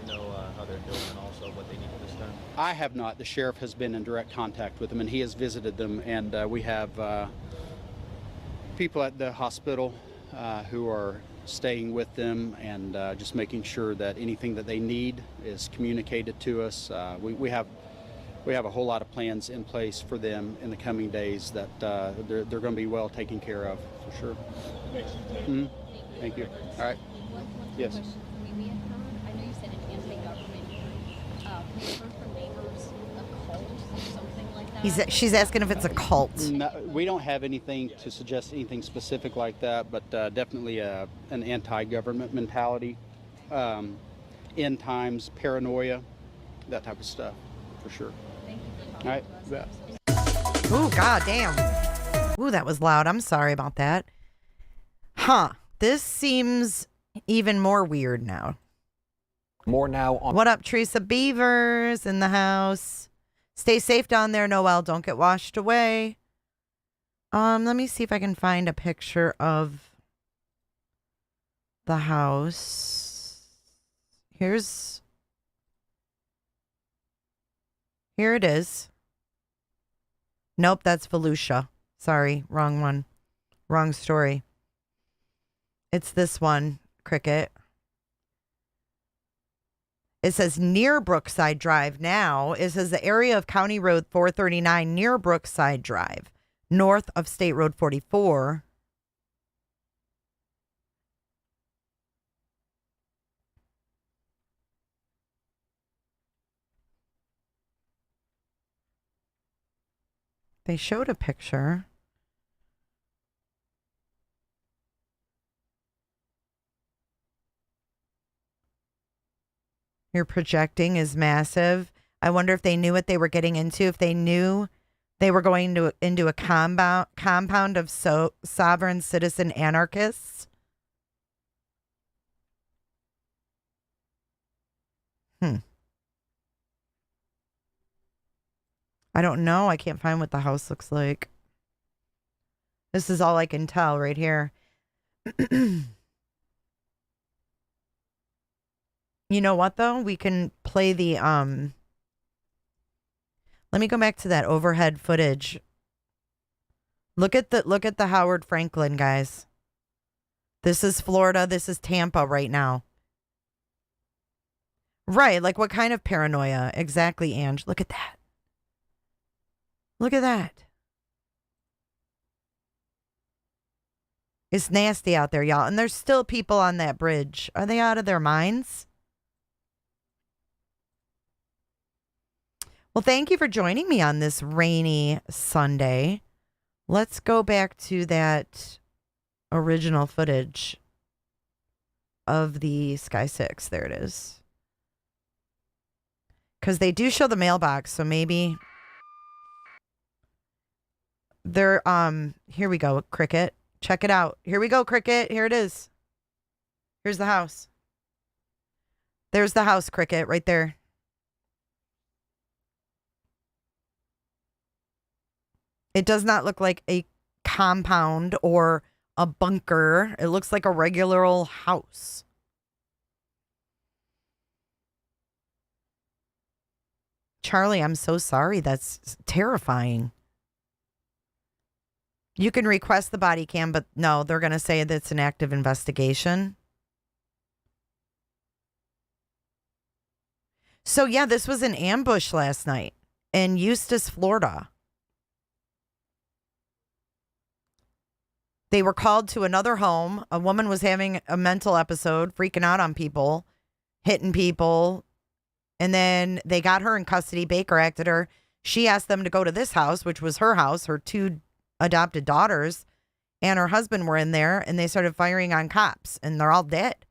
You know how they're doing and also what they need at this time? I have not. The sheriff has been in direct contact with them, and he has visited them, and we have people at the hospital who are staying with them and just making sure that anything that they need is communicated to us. We have a whole lot of plans in place for them in the coming days that they're going to be well taken care of, for sure. Mm-hmm. Thank you. All right. Yes. Question. I know you said an anti-government. We heard from neighbors a cult or something like that. She's asking if it's a cult. No, we don't have anything to suggest anything specific like that, but definitely an anti-government mentality, end times, paranoia, that type of stuff, for sure. Thank you for All right. talking Ooh, goddamn. Ooh, that was loud. I'm sorry about that. Huh. This seems even more weird now. More now on. What up, Teresa Beavers in the house? Stay safe down there, Noel. Don't get washed away. Let me see if I can find a picture of the house. Here it is. Nope, that's Volusia. Sorry, wrong one. Wrong story. It's this one, Cricket. It says near Brookside Drive now. It says the area of County Road 439 near Brookside Drive, north of State Road 44. They showed a picture. Your projecting is massive. I wonder if they knew what they were getting into. If they knew they were going into a compound of sovereign citizen anarchists. I don't know. I can't find what the house looks like. This is all I can tell right here. You know what, though? We can play the, let me go back to that overhead footage. Look at the Howard Franklin, guys. This is Florida. This is Tampa right now. Right. Like, what kind of paranoia? Exactly, Ange. Look at that. Look at that. It's nasty out there, y'all. And there's still people on that bridge. Are they out of their minds? Well, thank you for joining me on this rainy Sunday. Let's go back to that original footage of the Sky 6. There it is. Because they do show the mailbox, so maybe they're, here we go, Cricket. Check it out. Here we go, Cricket. Here it is. Here's the house. There's the house, Cricket, right there. It does not look like a compound or a bunker. It looks like a regular old house. Charlie, I'm so sorry. That's terrifying. You can request the body cam, but no, they're going to say that it's an active investigation. So, yeah, this was an ambush last night in Eustis, Florida. They were called to another home. A woman was having a mental episode, freaking out on people, hitting people. And then they got her in custody. Baker acted her. She asked them to go to this house, which was her house. Her two adopted daughters and her husband were in there, and they started firing on cops, and they're all dead.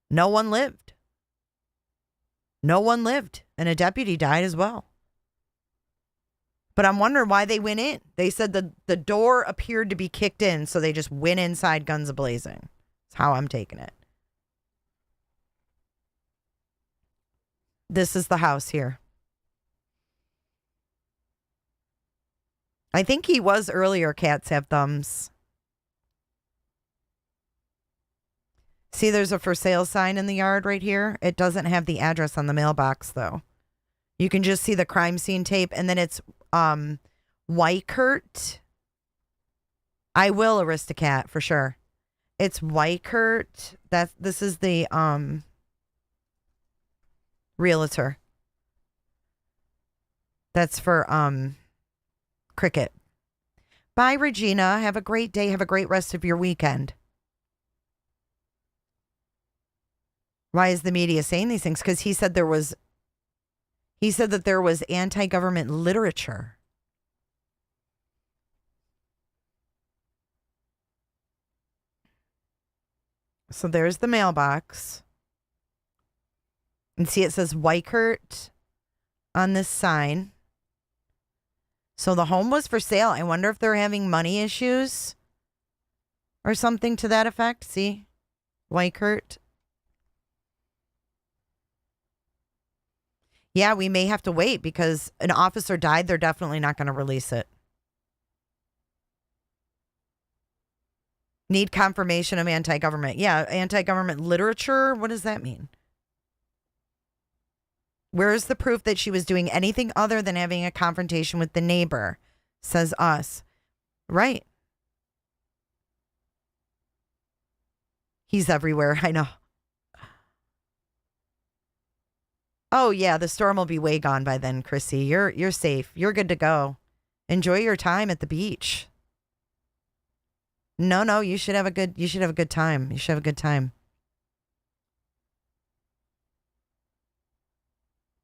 No one lived. No one lived. And a deputy died as well. But I'm wondering why they went in. They said the door appeared to be kicked in, so they just went inside guns a-blazing. That's how I'm taking it. This is the house here. I think he was earlier, Cats Have Thumbs. See, there's a for sale sign in the yard right here. It doesn't have the address on the mailbox, though. You can just see the crime scene tape, and then it's Wykert. I will, Aristocat, for sure. It's Wykert. This is the realtor. That's for Cricket. Bye, Regina. Have a great day. Have a great rest of your weekend. Why is the media saying these things? Because he said that there was anti-government literature. So there's the mailbox. And see, it says Wykert on this sign. So the home was for sale. I wonder if they're having money issues or something to that effect. See? Wykert. Yeah, we may have to wait because an officer died. They're definitely not going to release it. Need confirmation of anti-government. Yeah, anti-government literature. What does that mean? Where's the proof that she was doing anything other than having a confrontation with the neighbor? Says us. Right. He's everywhere. I know. Oh, yeah, the storm will be way gone by then, Chrissy. You're safe. You're good to go. Enjoy your time at the beach. No, you should have a good time. You should have a good time.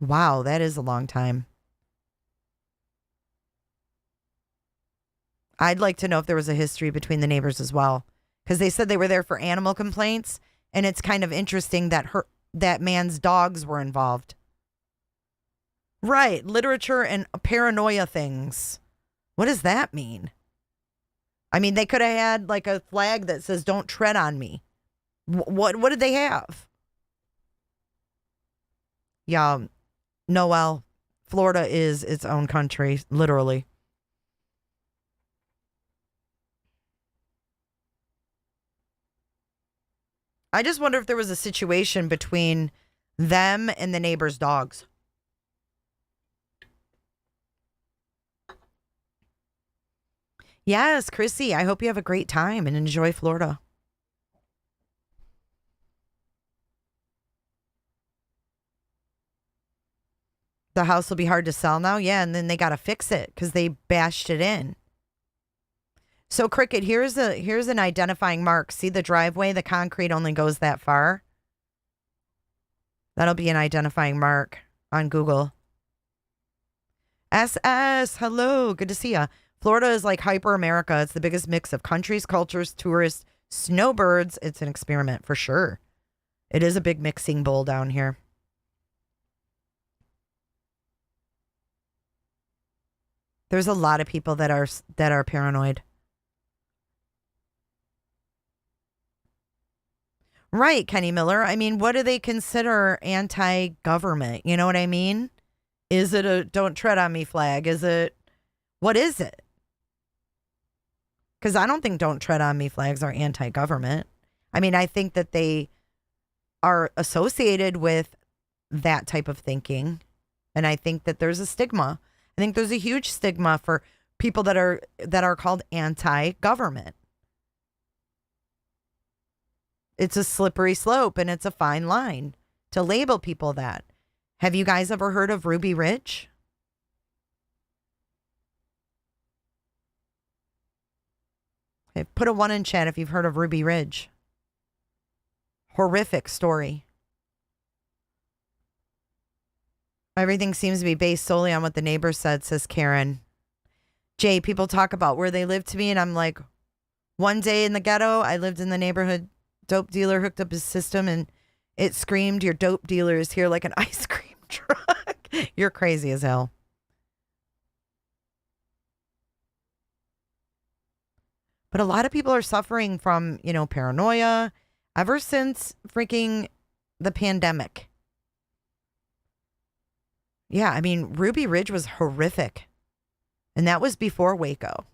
Wow, that is a long time. I'd like to know if there was a history between the neighbors as well, because they said they were there for animal complaints, and it's kind of interesting that that man's dogs were involved. Right, literature and paranoia things. What does that mean? I mean, they could have had like a flag that says "Don't tread on me." What did they have? Yeah, Noel, Florida is its own country, literally. I just wonder if there was a situation between them and the neighbor's dogs. Yes, Chrissy, I hope you have a great time and enjoy Florida. The house will be hard to sell now. Yeah, and then they got to fix it because they bashed it in. So, Cricket, here's an identifying mark. See the driveway? The concrete only goes that far. That'll be an identifying mark on Google. SS, hello, good to see ya. Florida is like Hyper America. It's the biggest mix of countries, cultures, tourists, snowbirds. It's an experiment for sure. It is a big mixing bowl down here. There's a lot of people that are paranoid. Right, Kenny Miller. I mean, what do they consider anti-government? You know what I mean? Is it a "don't tread on me" flag? What is it? Because I don't think "don't tread on me" flags are anti-government. I mean, I think that they are associated with that type of thinking. And I think that there's a stigma. I think there's a huge stigma for people that are called anti-government. It's a slippery slope and it's a fine line to label people that. Have you guys ever heard of Ruby Ridge? Okay, put a 1 in chat if you've heard of Ruby Ridge. Horrific story. Everything seems to be based solely on what the neighbor said, says Karen. Jay, people talk about where they live to me, and I'm like, one day in the ghetto, I lived in the neighborhood. Dope dealer hooked up his system, and it screamed, "Your dope dealer is here," like an ice cream truck. You're crazy as hell. But a lot of people are suffering from, paranoia ever since freaking the pandemic. Yeah, I mean, Ruby Ridge was horrific. And that was before Waco.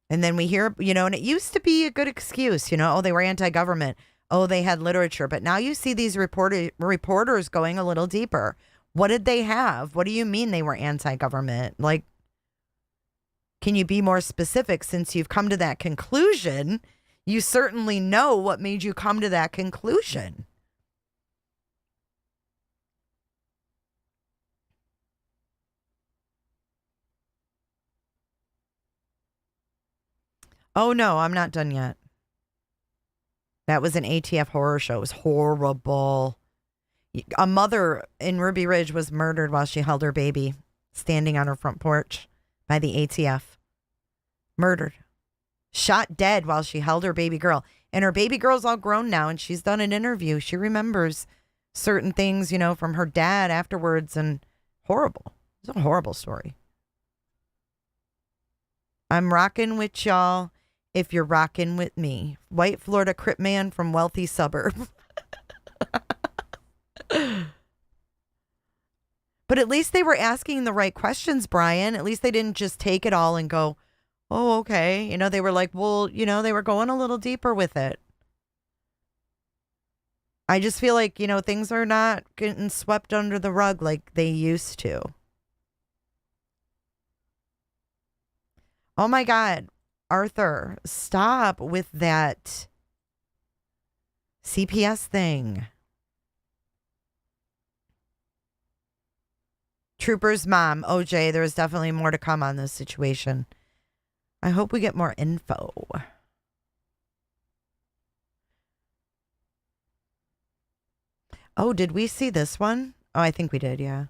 And then we hear, and it used to be a good excuse, oh, they were anti-government. Oh, they had literature. But now you see these reporters going a little deeper. What did they have? What do you mean they were anti-government? Like, can you be more specific since you've come to that conclusion? You certainly know what made you come to that conclusion. Oh, no, I'm not done yet. That was an ATF horror show. It was horrible. A mother in Ruby Ridge was murdered while she held her baby, standing on her front porch by the ATF. Murdered. Shot dead while she held her baby girl. And her baby girl's all grown now, and she's done an interview. She remembers certain things, from her dad afterwards, and horrible. It's a horrible story. I'm rocking with y'all. if you're rocking with me. White Florida Crip man from wealthy suburb. But at least they were asking the right questions, Brian. At least they didn't just take it all and go, oh, okay. You know, they were like, well, you know, they were going a little deeper with it. I just feel like, you know, things are not getting swept under the rug like they used to. Oh my God, Arthur, stop with that CPS thing. Trooper's mom, OJ, there is definitely more to come on this situation. I hope we get more info. Oh, did we see this one? Oh, I think we did, yeah.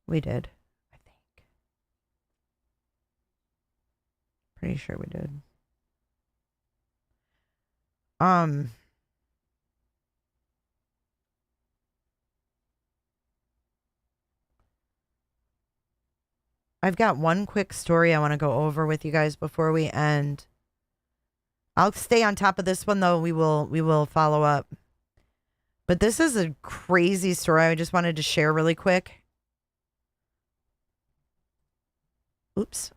We did, I think. Pretty sure we did. I've got one quick story I want to go over with you guys before we end. I'll stay on top of this one though. We will follow up. But this is a crazy story I just wanted to share really quick. Oops.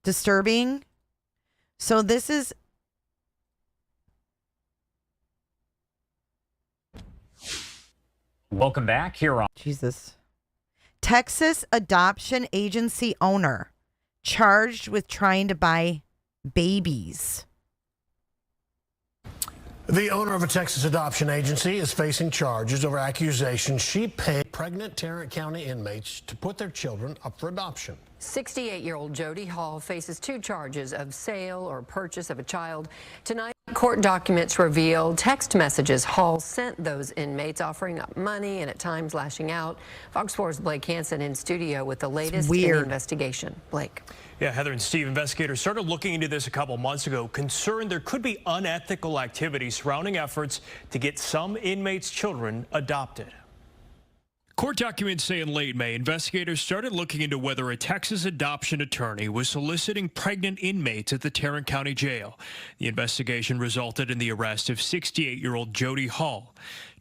Disturbing. So this is Welcome back here on Jesus. Texas adoption agency owner charged with trying to buy babies. The owner of a Texas adoption agency is facing charges over accusations she paid pregnant Tarrant County inmates to put their children up for adoption. 68-year-old Jody Hall faces 2 charges of sale or purchase of a child. Tonight, court documents reveal text messages Hall sent those inmates offering up money and at times lashing out. Fox 4's Blake Hansen in studio with the latest in the investigation. Blake. Yeah, Heather and Steve, investigators started looking into this a couple months ago, concerned there could be unethical activity surrounding efforts to get some inmates' children adopted. Court documents say in late May, investigators started looking into whether a Texas adoption attorney was soliciting pregnant inmates at the Tarrant County Jail. The investigation resulted in the arrest of 68-year-old Jody Hall.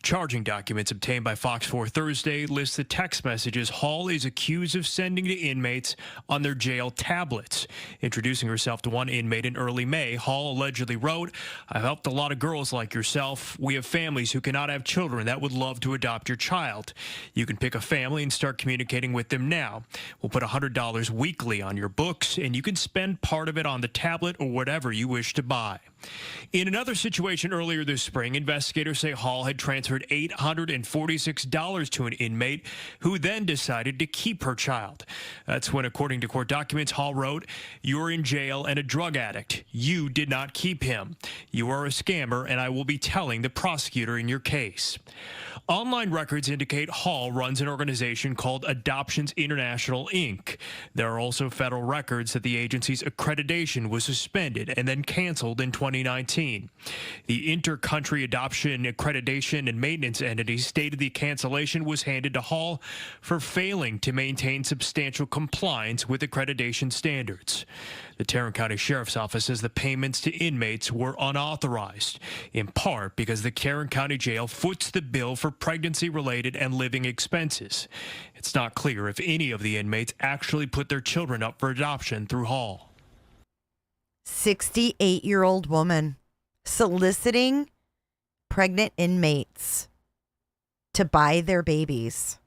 Charging documents obtained by Fox 4 Thursday list the text messages Hall is accused of sending to inmates on their jail tablets. Introducing herself to one inmate in early May, Hall allegedly wrote, "I've helped a lot of girls like yourself. We have families who cannot have children that would love to adopt your child. You can pick a family and start communicating with them now. We'll put $100 weekly on your books, and you can spend part of it on the tablet or whatever you wish to buy." In another situation earlier this spring, investigators say Hall had transferred $846 to an inmate who then decided to keep her child. That's when, according to court documents, Hall wrote, "You're in jail and a drug addict. You did not keep him. You are a scammer, and I will be telling the prosecutor in your case." Online records indicate Hall runs an organization called Adoptions International, Inc. There are also federal records that the agency's accreditation was suspended and then canceled in 2019. The Inter-Country Adoption Accreditation and Maintenance Entity stated the cancellation was handed to Hall for failing to maintain substantial compliance with accreditation standards. The Tarrant County Sheriff's Office says the payments to inmates were unauthorized, in part because the Tarrant County Jail foots the bill for pregnancy-related and living expenses. It's not clear if any of the inmates actually put their children up for adoption through Hall. 68-year-old woman soliciting pregnant inmates to buy their babies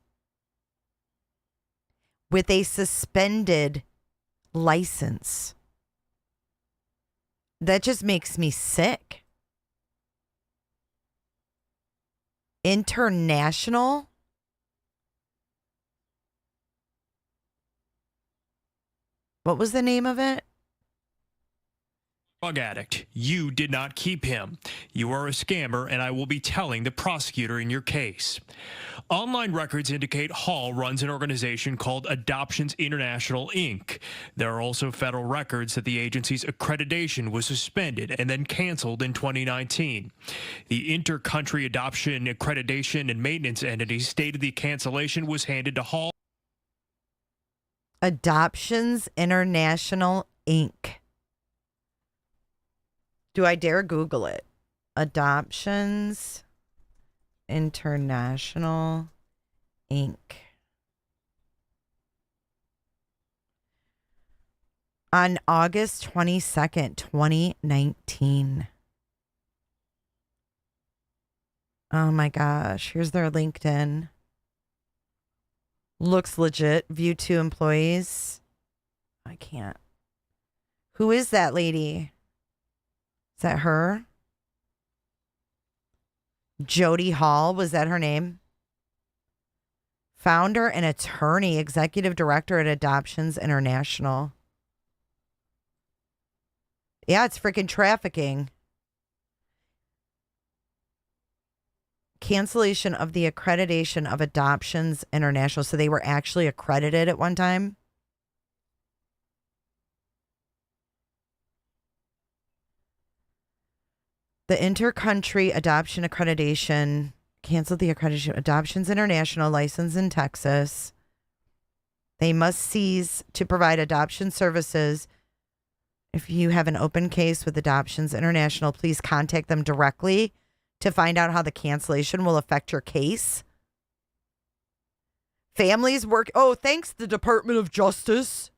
with a suspended license. That just makes me sick. International? What was the name of it? Drug addict. You did not keep him. You are a scammer, and I will be telling the prosecutor in your case. Online records indicate Hall runs an organization called Adoptions International, Inc. There are also federal records that the agency's accreditation was suspended and then canceled in 2019. The Inter-Country Adoption Accreditation and Maintenance Entity stated the cancellation was handed to Hall. Adoptions International, Inc. Do I dare Google it? Adoptions International Inc. On August 22nd, 2019. Oh my gosh. Here's their LinkedIn. Looks legit. View 2 employees. I can't. Who is that lady? Is that her? Jody Hall. Was that her name? Founder and attorney, executive director at Adoptions International. Yeah, it's freaking trafficking. Cancellation of the accreditation of Adoptions International. So they were actually accredited at one time. The Intercountry Adoption Accreditation canceled the accreditation. Adoptions International license in Texas. They must cease to provide adoption services. If you have an open case with Adoptions International, please contact them directly to find out how the cancellation will affect your case. Families work. Oh, thanks, the Department of Justice.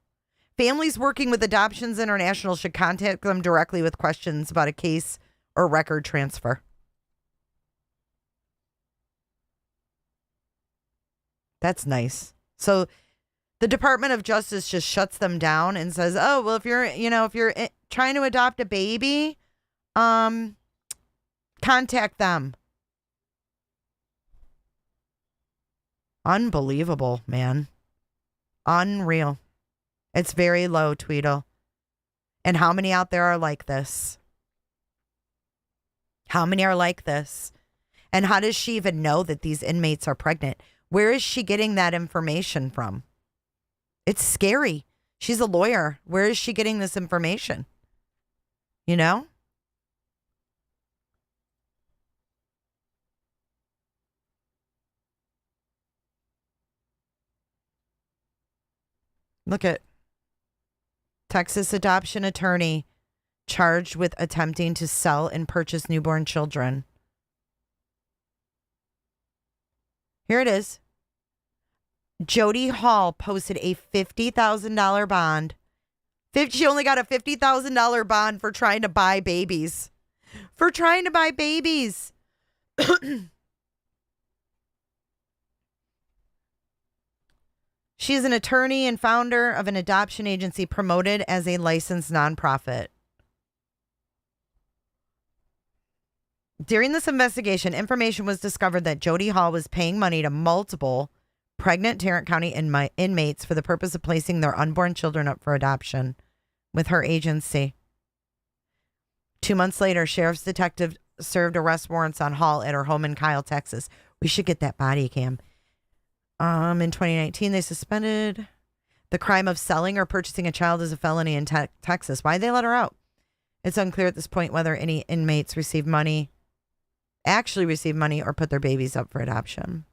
Families working with Adoptions International should contact them directly with questions about a case or record transfer. That's nice. So the Department of Justice just shuts them down and says, "Oh, well, if you're trying to adopt a baby, contact them." Unbelievable, man. Unreal. It's very low, Tweedle. And how many out there are like this? How many are like this? And how does she even know that these inmates are pregnant? Where is she getting that information from? It's scary. She's a lawyer. Where is she getting this information? You know? Look at Texas adoption attorney charged with attempting to sell and purchase newborn children. Here it is. Jody Hall posted a $50,000 bond. She only got a $50,000 bond for trying to buy babies. For trying to buy babies. She is an attorney and founder of an adoption agency promoted as a licensed nonprofit. During this investigation, information was discovered that Jody Hall was paying money to multiple pregnant Tarrant County inmates for the purpose of placing their unborn children up for adoption with her agency. 2 months later, sheriff's detective served arrest warrants on Hall at her home in Kyle, Texas. We should get that body cam. In 2019, they suspended the crime of selling or purchasing a child as a felony in Texas. Why'd they let her out? It's unclear at this point whether any inmates actually received money or put their babies up for adoption.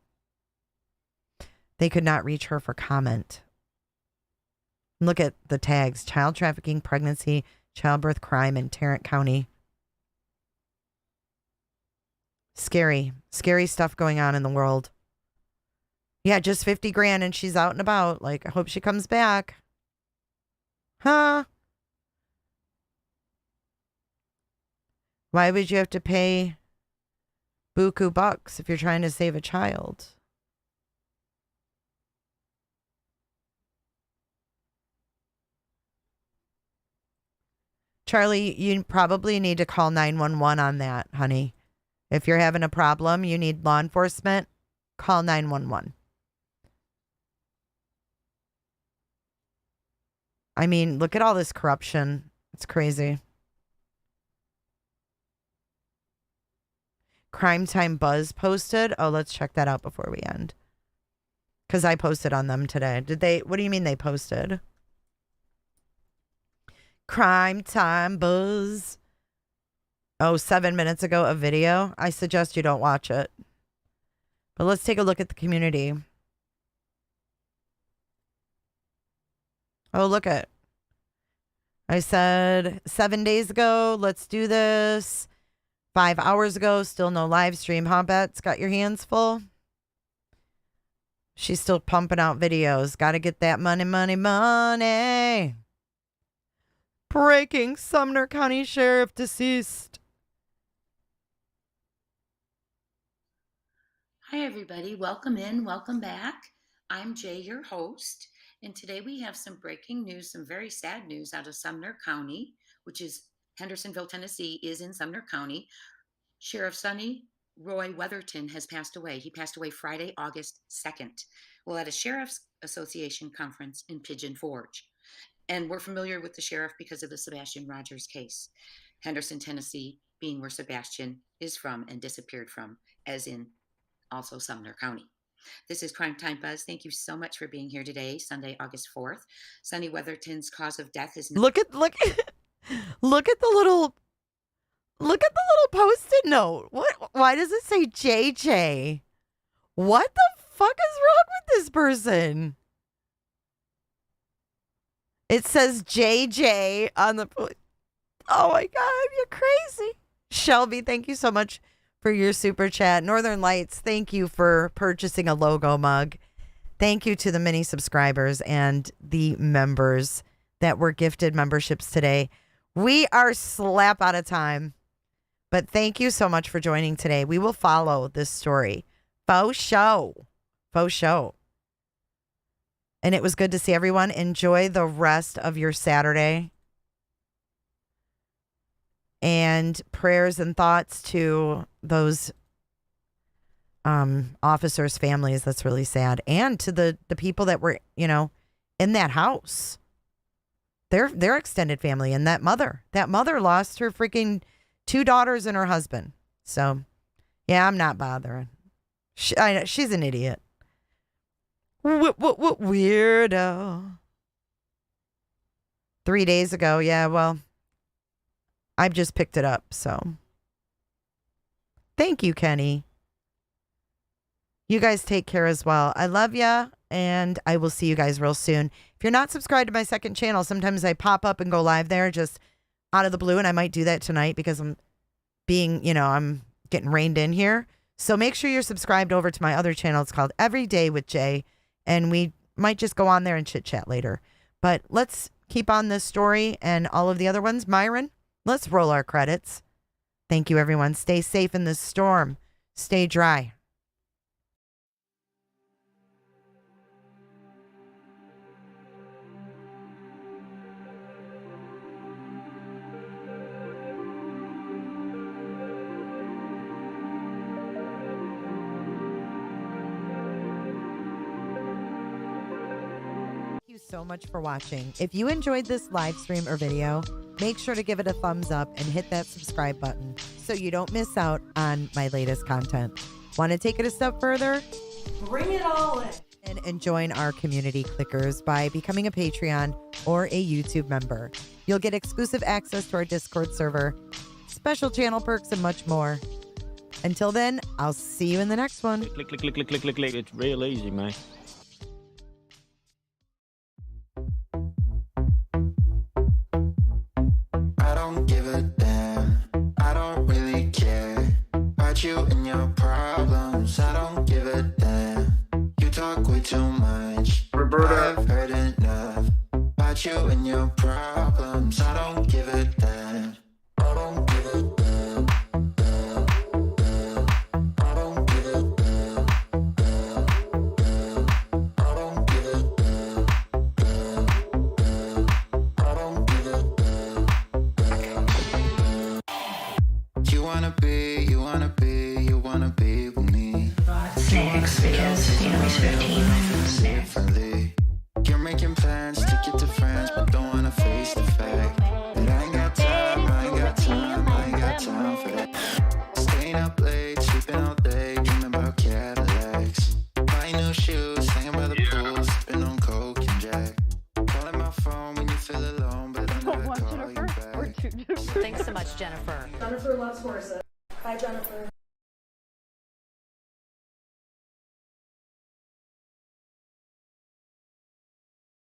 They could not reach her for comment. Look at the tags: child trafficking, pregnancy, childbirth crime in Tarrant County. Scary, scary stuff going on in the world. Yeah, just 50 grand and she's out and about. Like, I hope she comes back. Huh? Why would you have to pay buku bucks if you're trying to save a child? Charlie, you probably need to call 911 on that, honey. If you're having a problem, you need law enforcement, call 911. I mean, look at all this corruption. It's crazy. Crime Time Buzz posted. Oh, let's check that out before we end. Because I posted on them today. Did they? What do you mean they posted? Crime Time Buzz. Oh, 7 minutes ago, a video. I suggest you don't watch it. But let's take a look at the community. Oh, look at. I said 7 days ago, let's do this. 5 hours ago, still no live stream. Huh, Bets? Got your hands full? She's still pumping out videos. Got to get that money, money, money. Breaking Sumner County Sheriff deceased. Hi, everybody. Welcome in. Welcome back. I'm Jay, your host. And today we have some breaking news, some very sad news out of Sumner County, which is Hendersonville, Tennessee, is in Sumner County. Sheriff Sonny Roy Weatherton has passed away. He passed away Friday, August 2nd. Well, at a Sheriff's Association conference in Pigeon Forge. And we're familiar with the sheriff because of the Sebastian Rogers case. Henderson, Tennessee, being where Sebastian is from and disappeared from, as in also Sumner County. This is Crime Time Buzz. Thank you so much for being here today, Sunday, August 4th. Sonny Weatherton's cause of death is... Look at the little Post-it note. What? Why does it say JJ? What the fuck is wrong with this person? It says JJ on the... Oh my God, you're crazy. Shelby, thank you so much for your super chat. Northern Lights, thank you for purchasing a logo mug. Thank you to the many subscribers and the members that were gifted memberships today. We are slap out of time, but thank you so much for joining today. We will follow this story. Faux show. Faux show. And it was good to see everyone. Enjoy the rest of your Saturday. And prayers and thoughts to those officers' families. That's really sad. And to the people that were, in that house. Their extended family and that mother. That mother lost her freaking 2 daughters and her husband. So, yeah, I'm not bothering. She's an idiot. Weirdo. 3 days ago. Yeah, well, I've just picked it up, so. Thank you, Kenny. You guys take care as well. I love ya, and I will see you guys real soon. If you're not subscribed to my second channel, sometimes I pop up and go live there just out of the blue, and I might do that tonight because I'm I'm getting reined in here. So make sure you're subscribed over to my other channel. It's called Every Day with Jay, and we might just go on there and chit-chat later. But let's keep on this story and all of the other ones. Myron, let's roll our credits. Thank you, everyone. Stay safe in this storm. Stay dry. So much for watching. If you enjoyed this live stream or video, make sure to give it a thumbs up and hit that subscribe button so you don't miss out on my latest content. Want to take it a step further? Bring it all in. And join our community clickers by becoming a Patreon or a YouTube member. You'll get exclusive access to our Discord server, special channel perks, and much more. Until then, I'll see you in the next one. Click, click, click, click, click, click, click. It's real easy, man. I don't give a damn, I don't really care about you and your problems. I don't give a damn, you talk way too much. Roberta, I've heard enough about you and your problems. I don't give a damn, I don't give a damn, damn, damn. I don't give a damn, damn, damn. I don't give a damn, damn, damn. I don't give a damn. You wanna be with me. Snacks, because, he's 15. Differently. You're making plans to get to friends, but don't wanna face the fact that I ain't got time for that. Staying up late, sleeping all day, dreaming about Cadillacs. Buying new shoes, hanging by the pool, sipping on Coke and Jack. Calling my phone when you feel alone, but I never call you back. Thanks so much, Jennifer. Jennifer loves horses. Hi, Jennifer.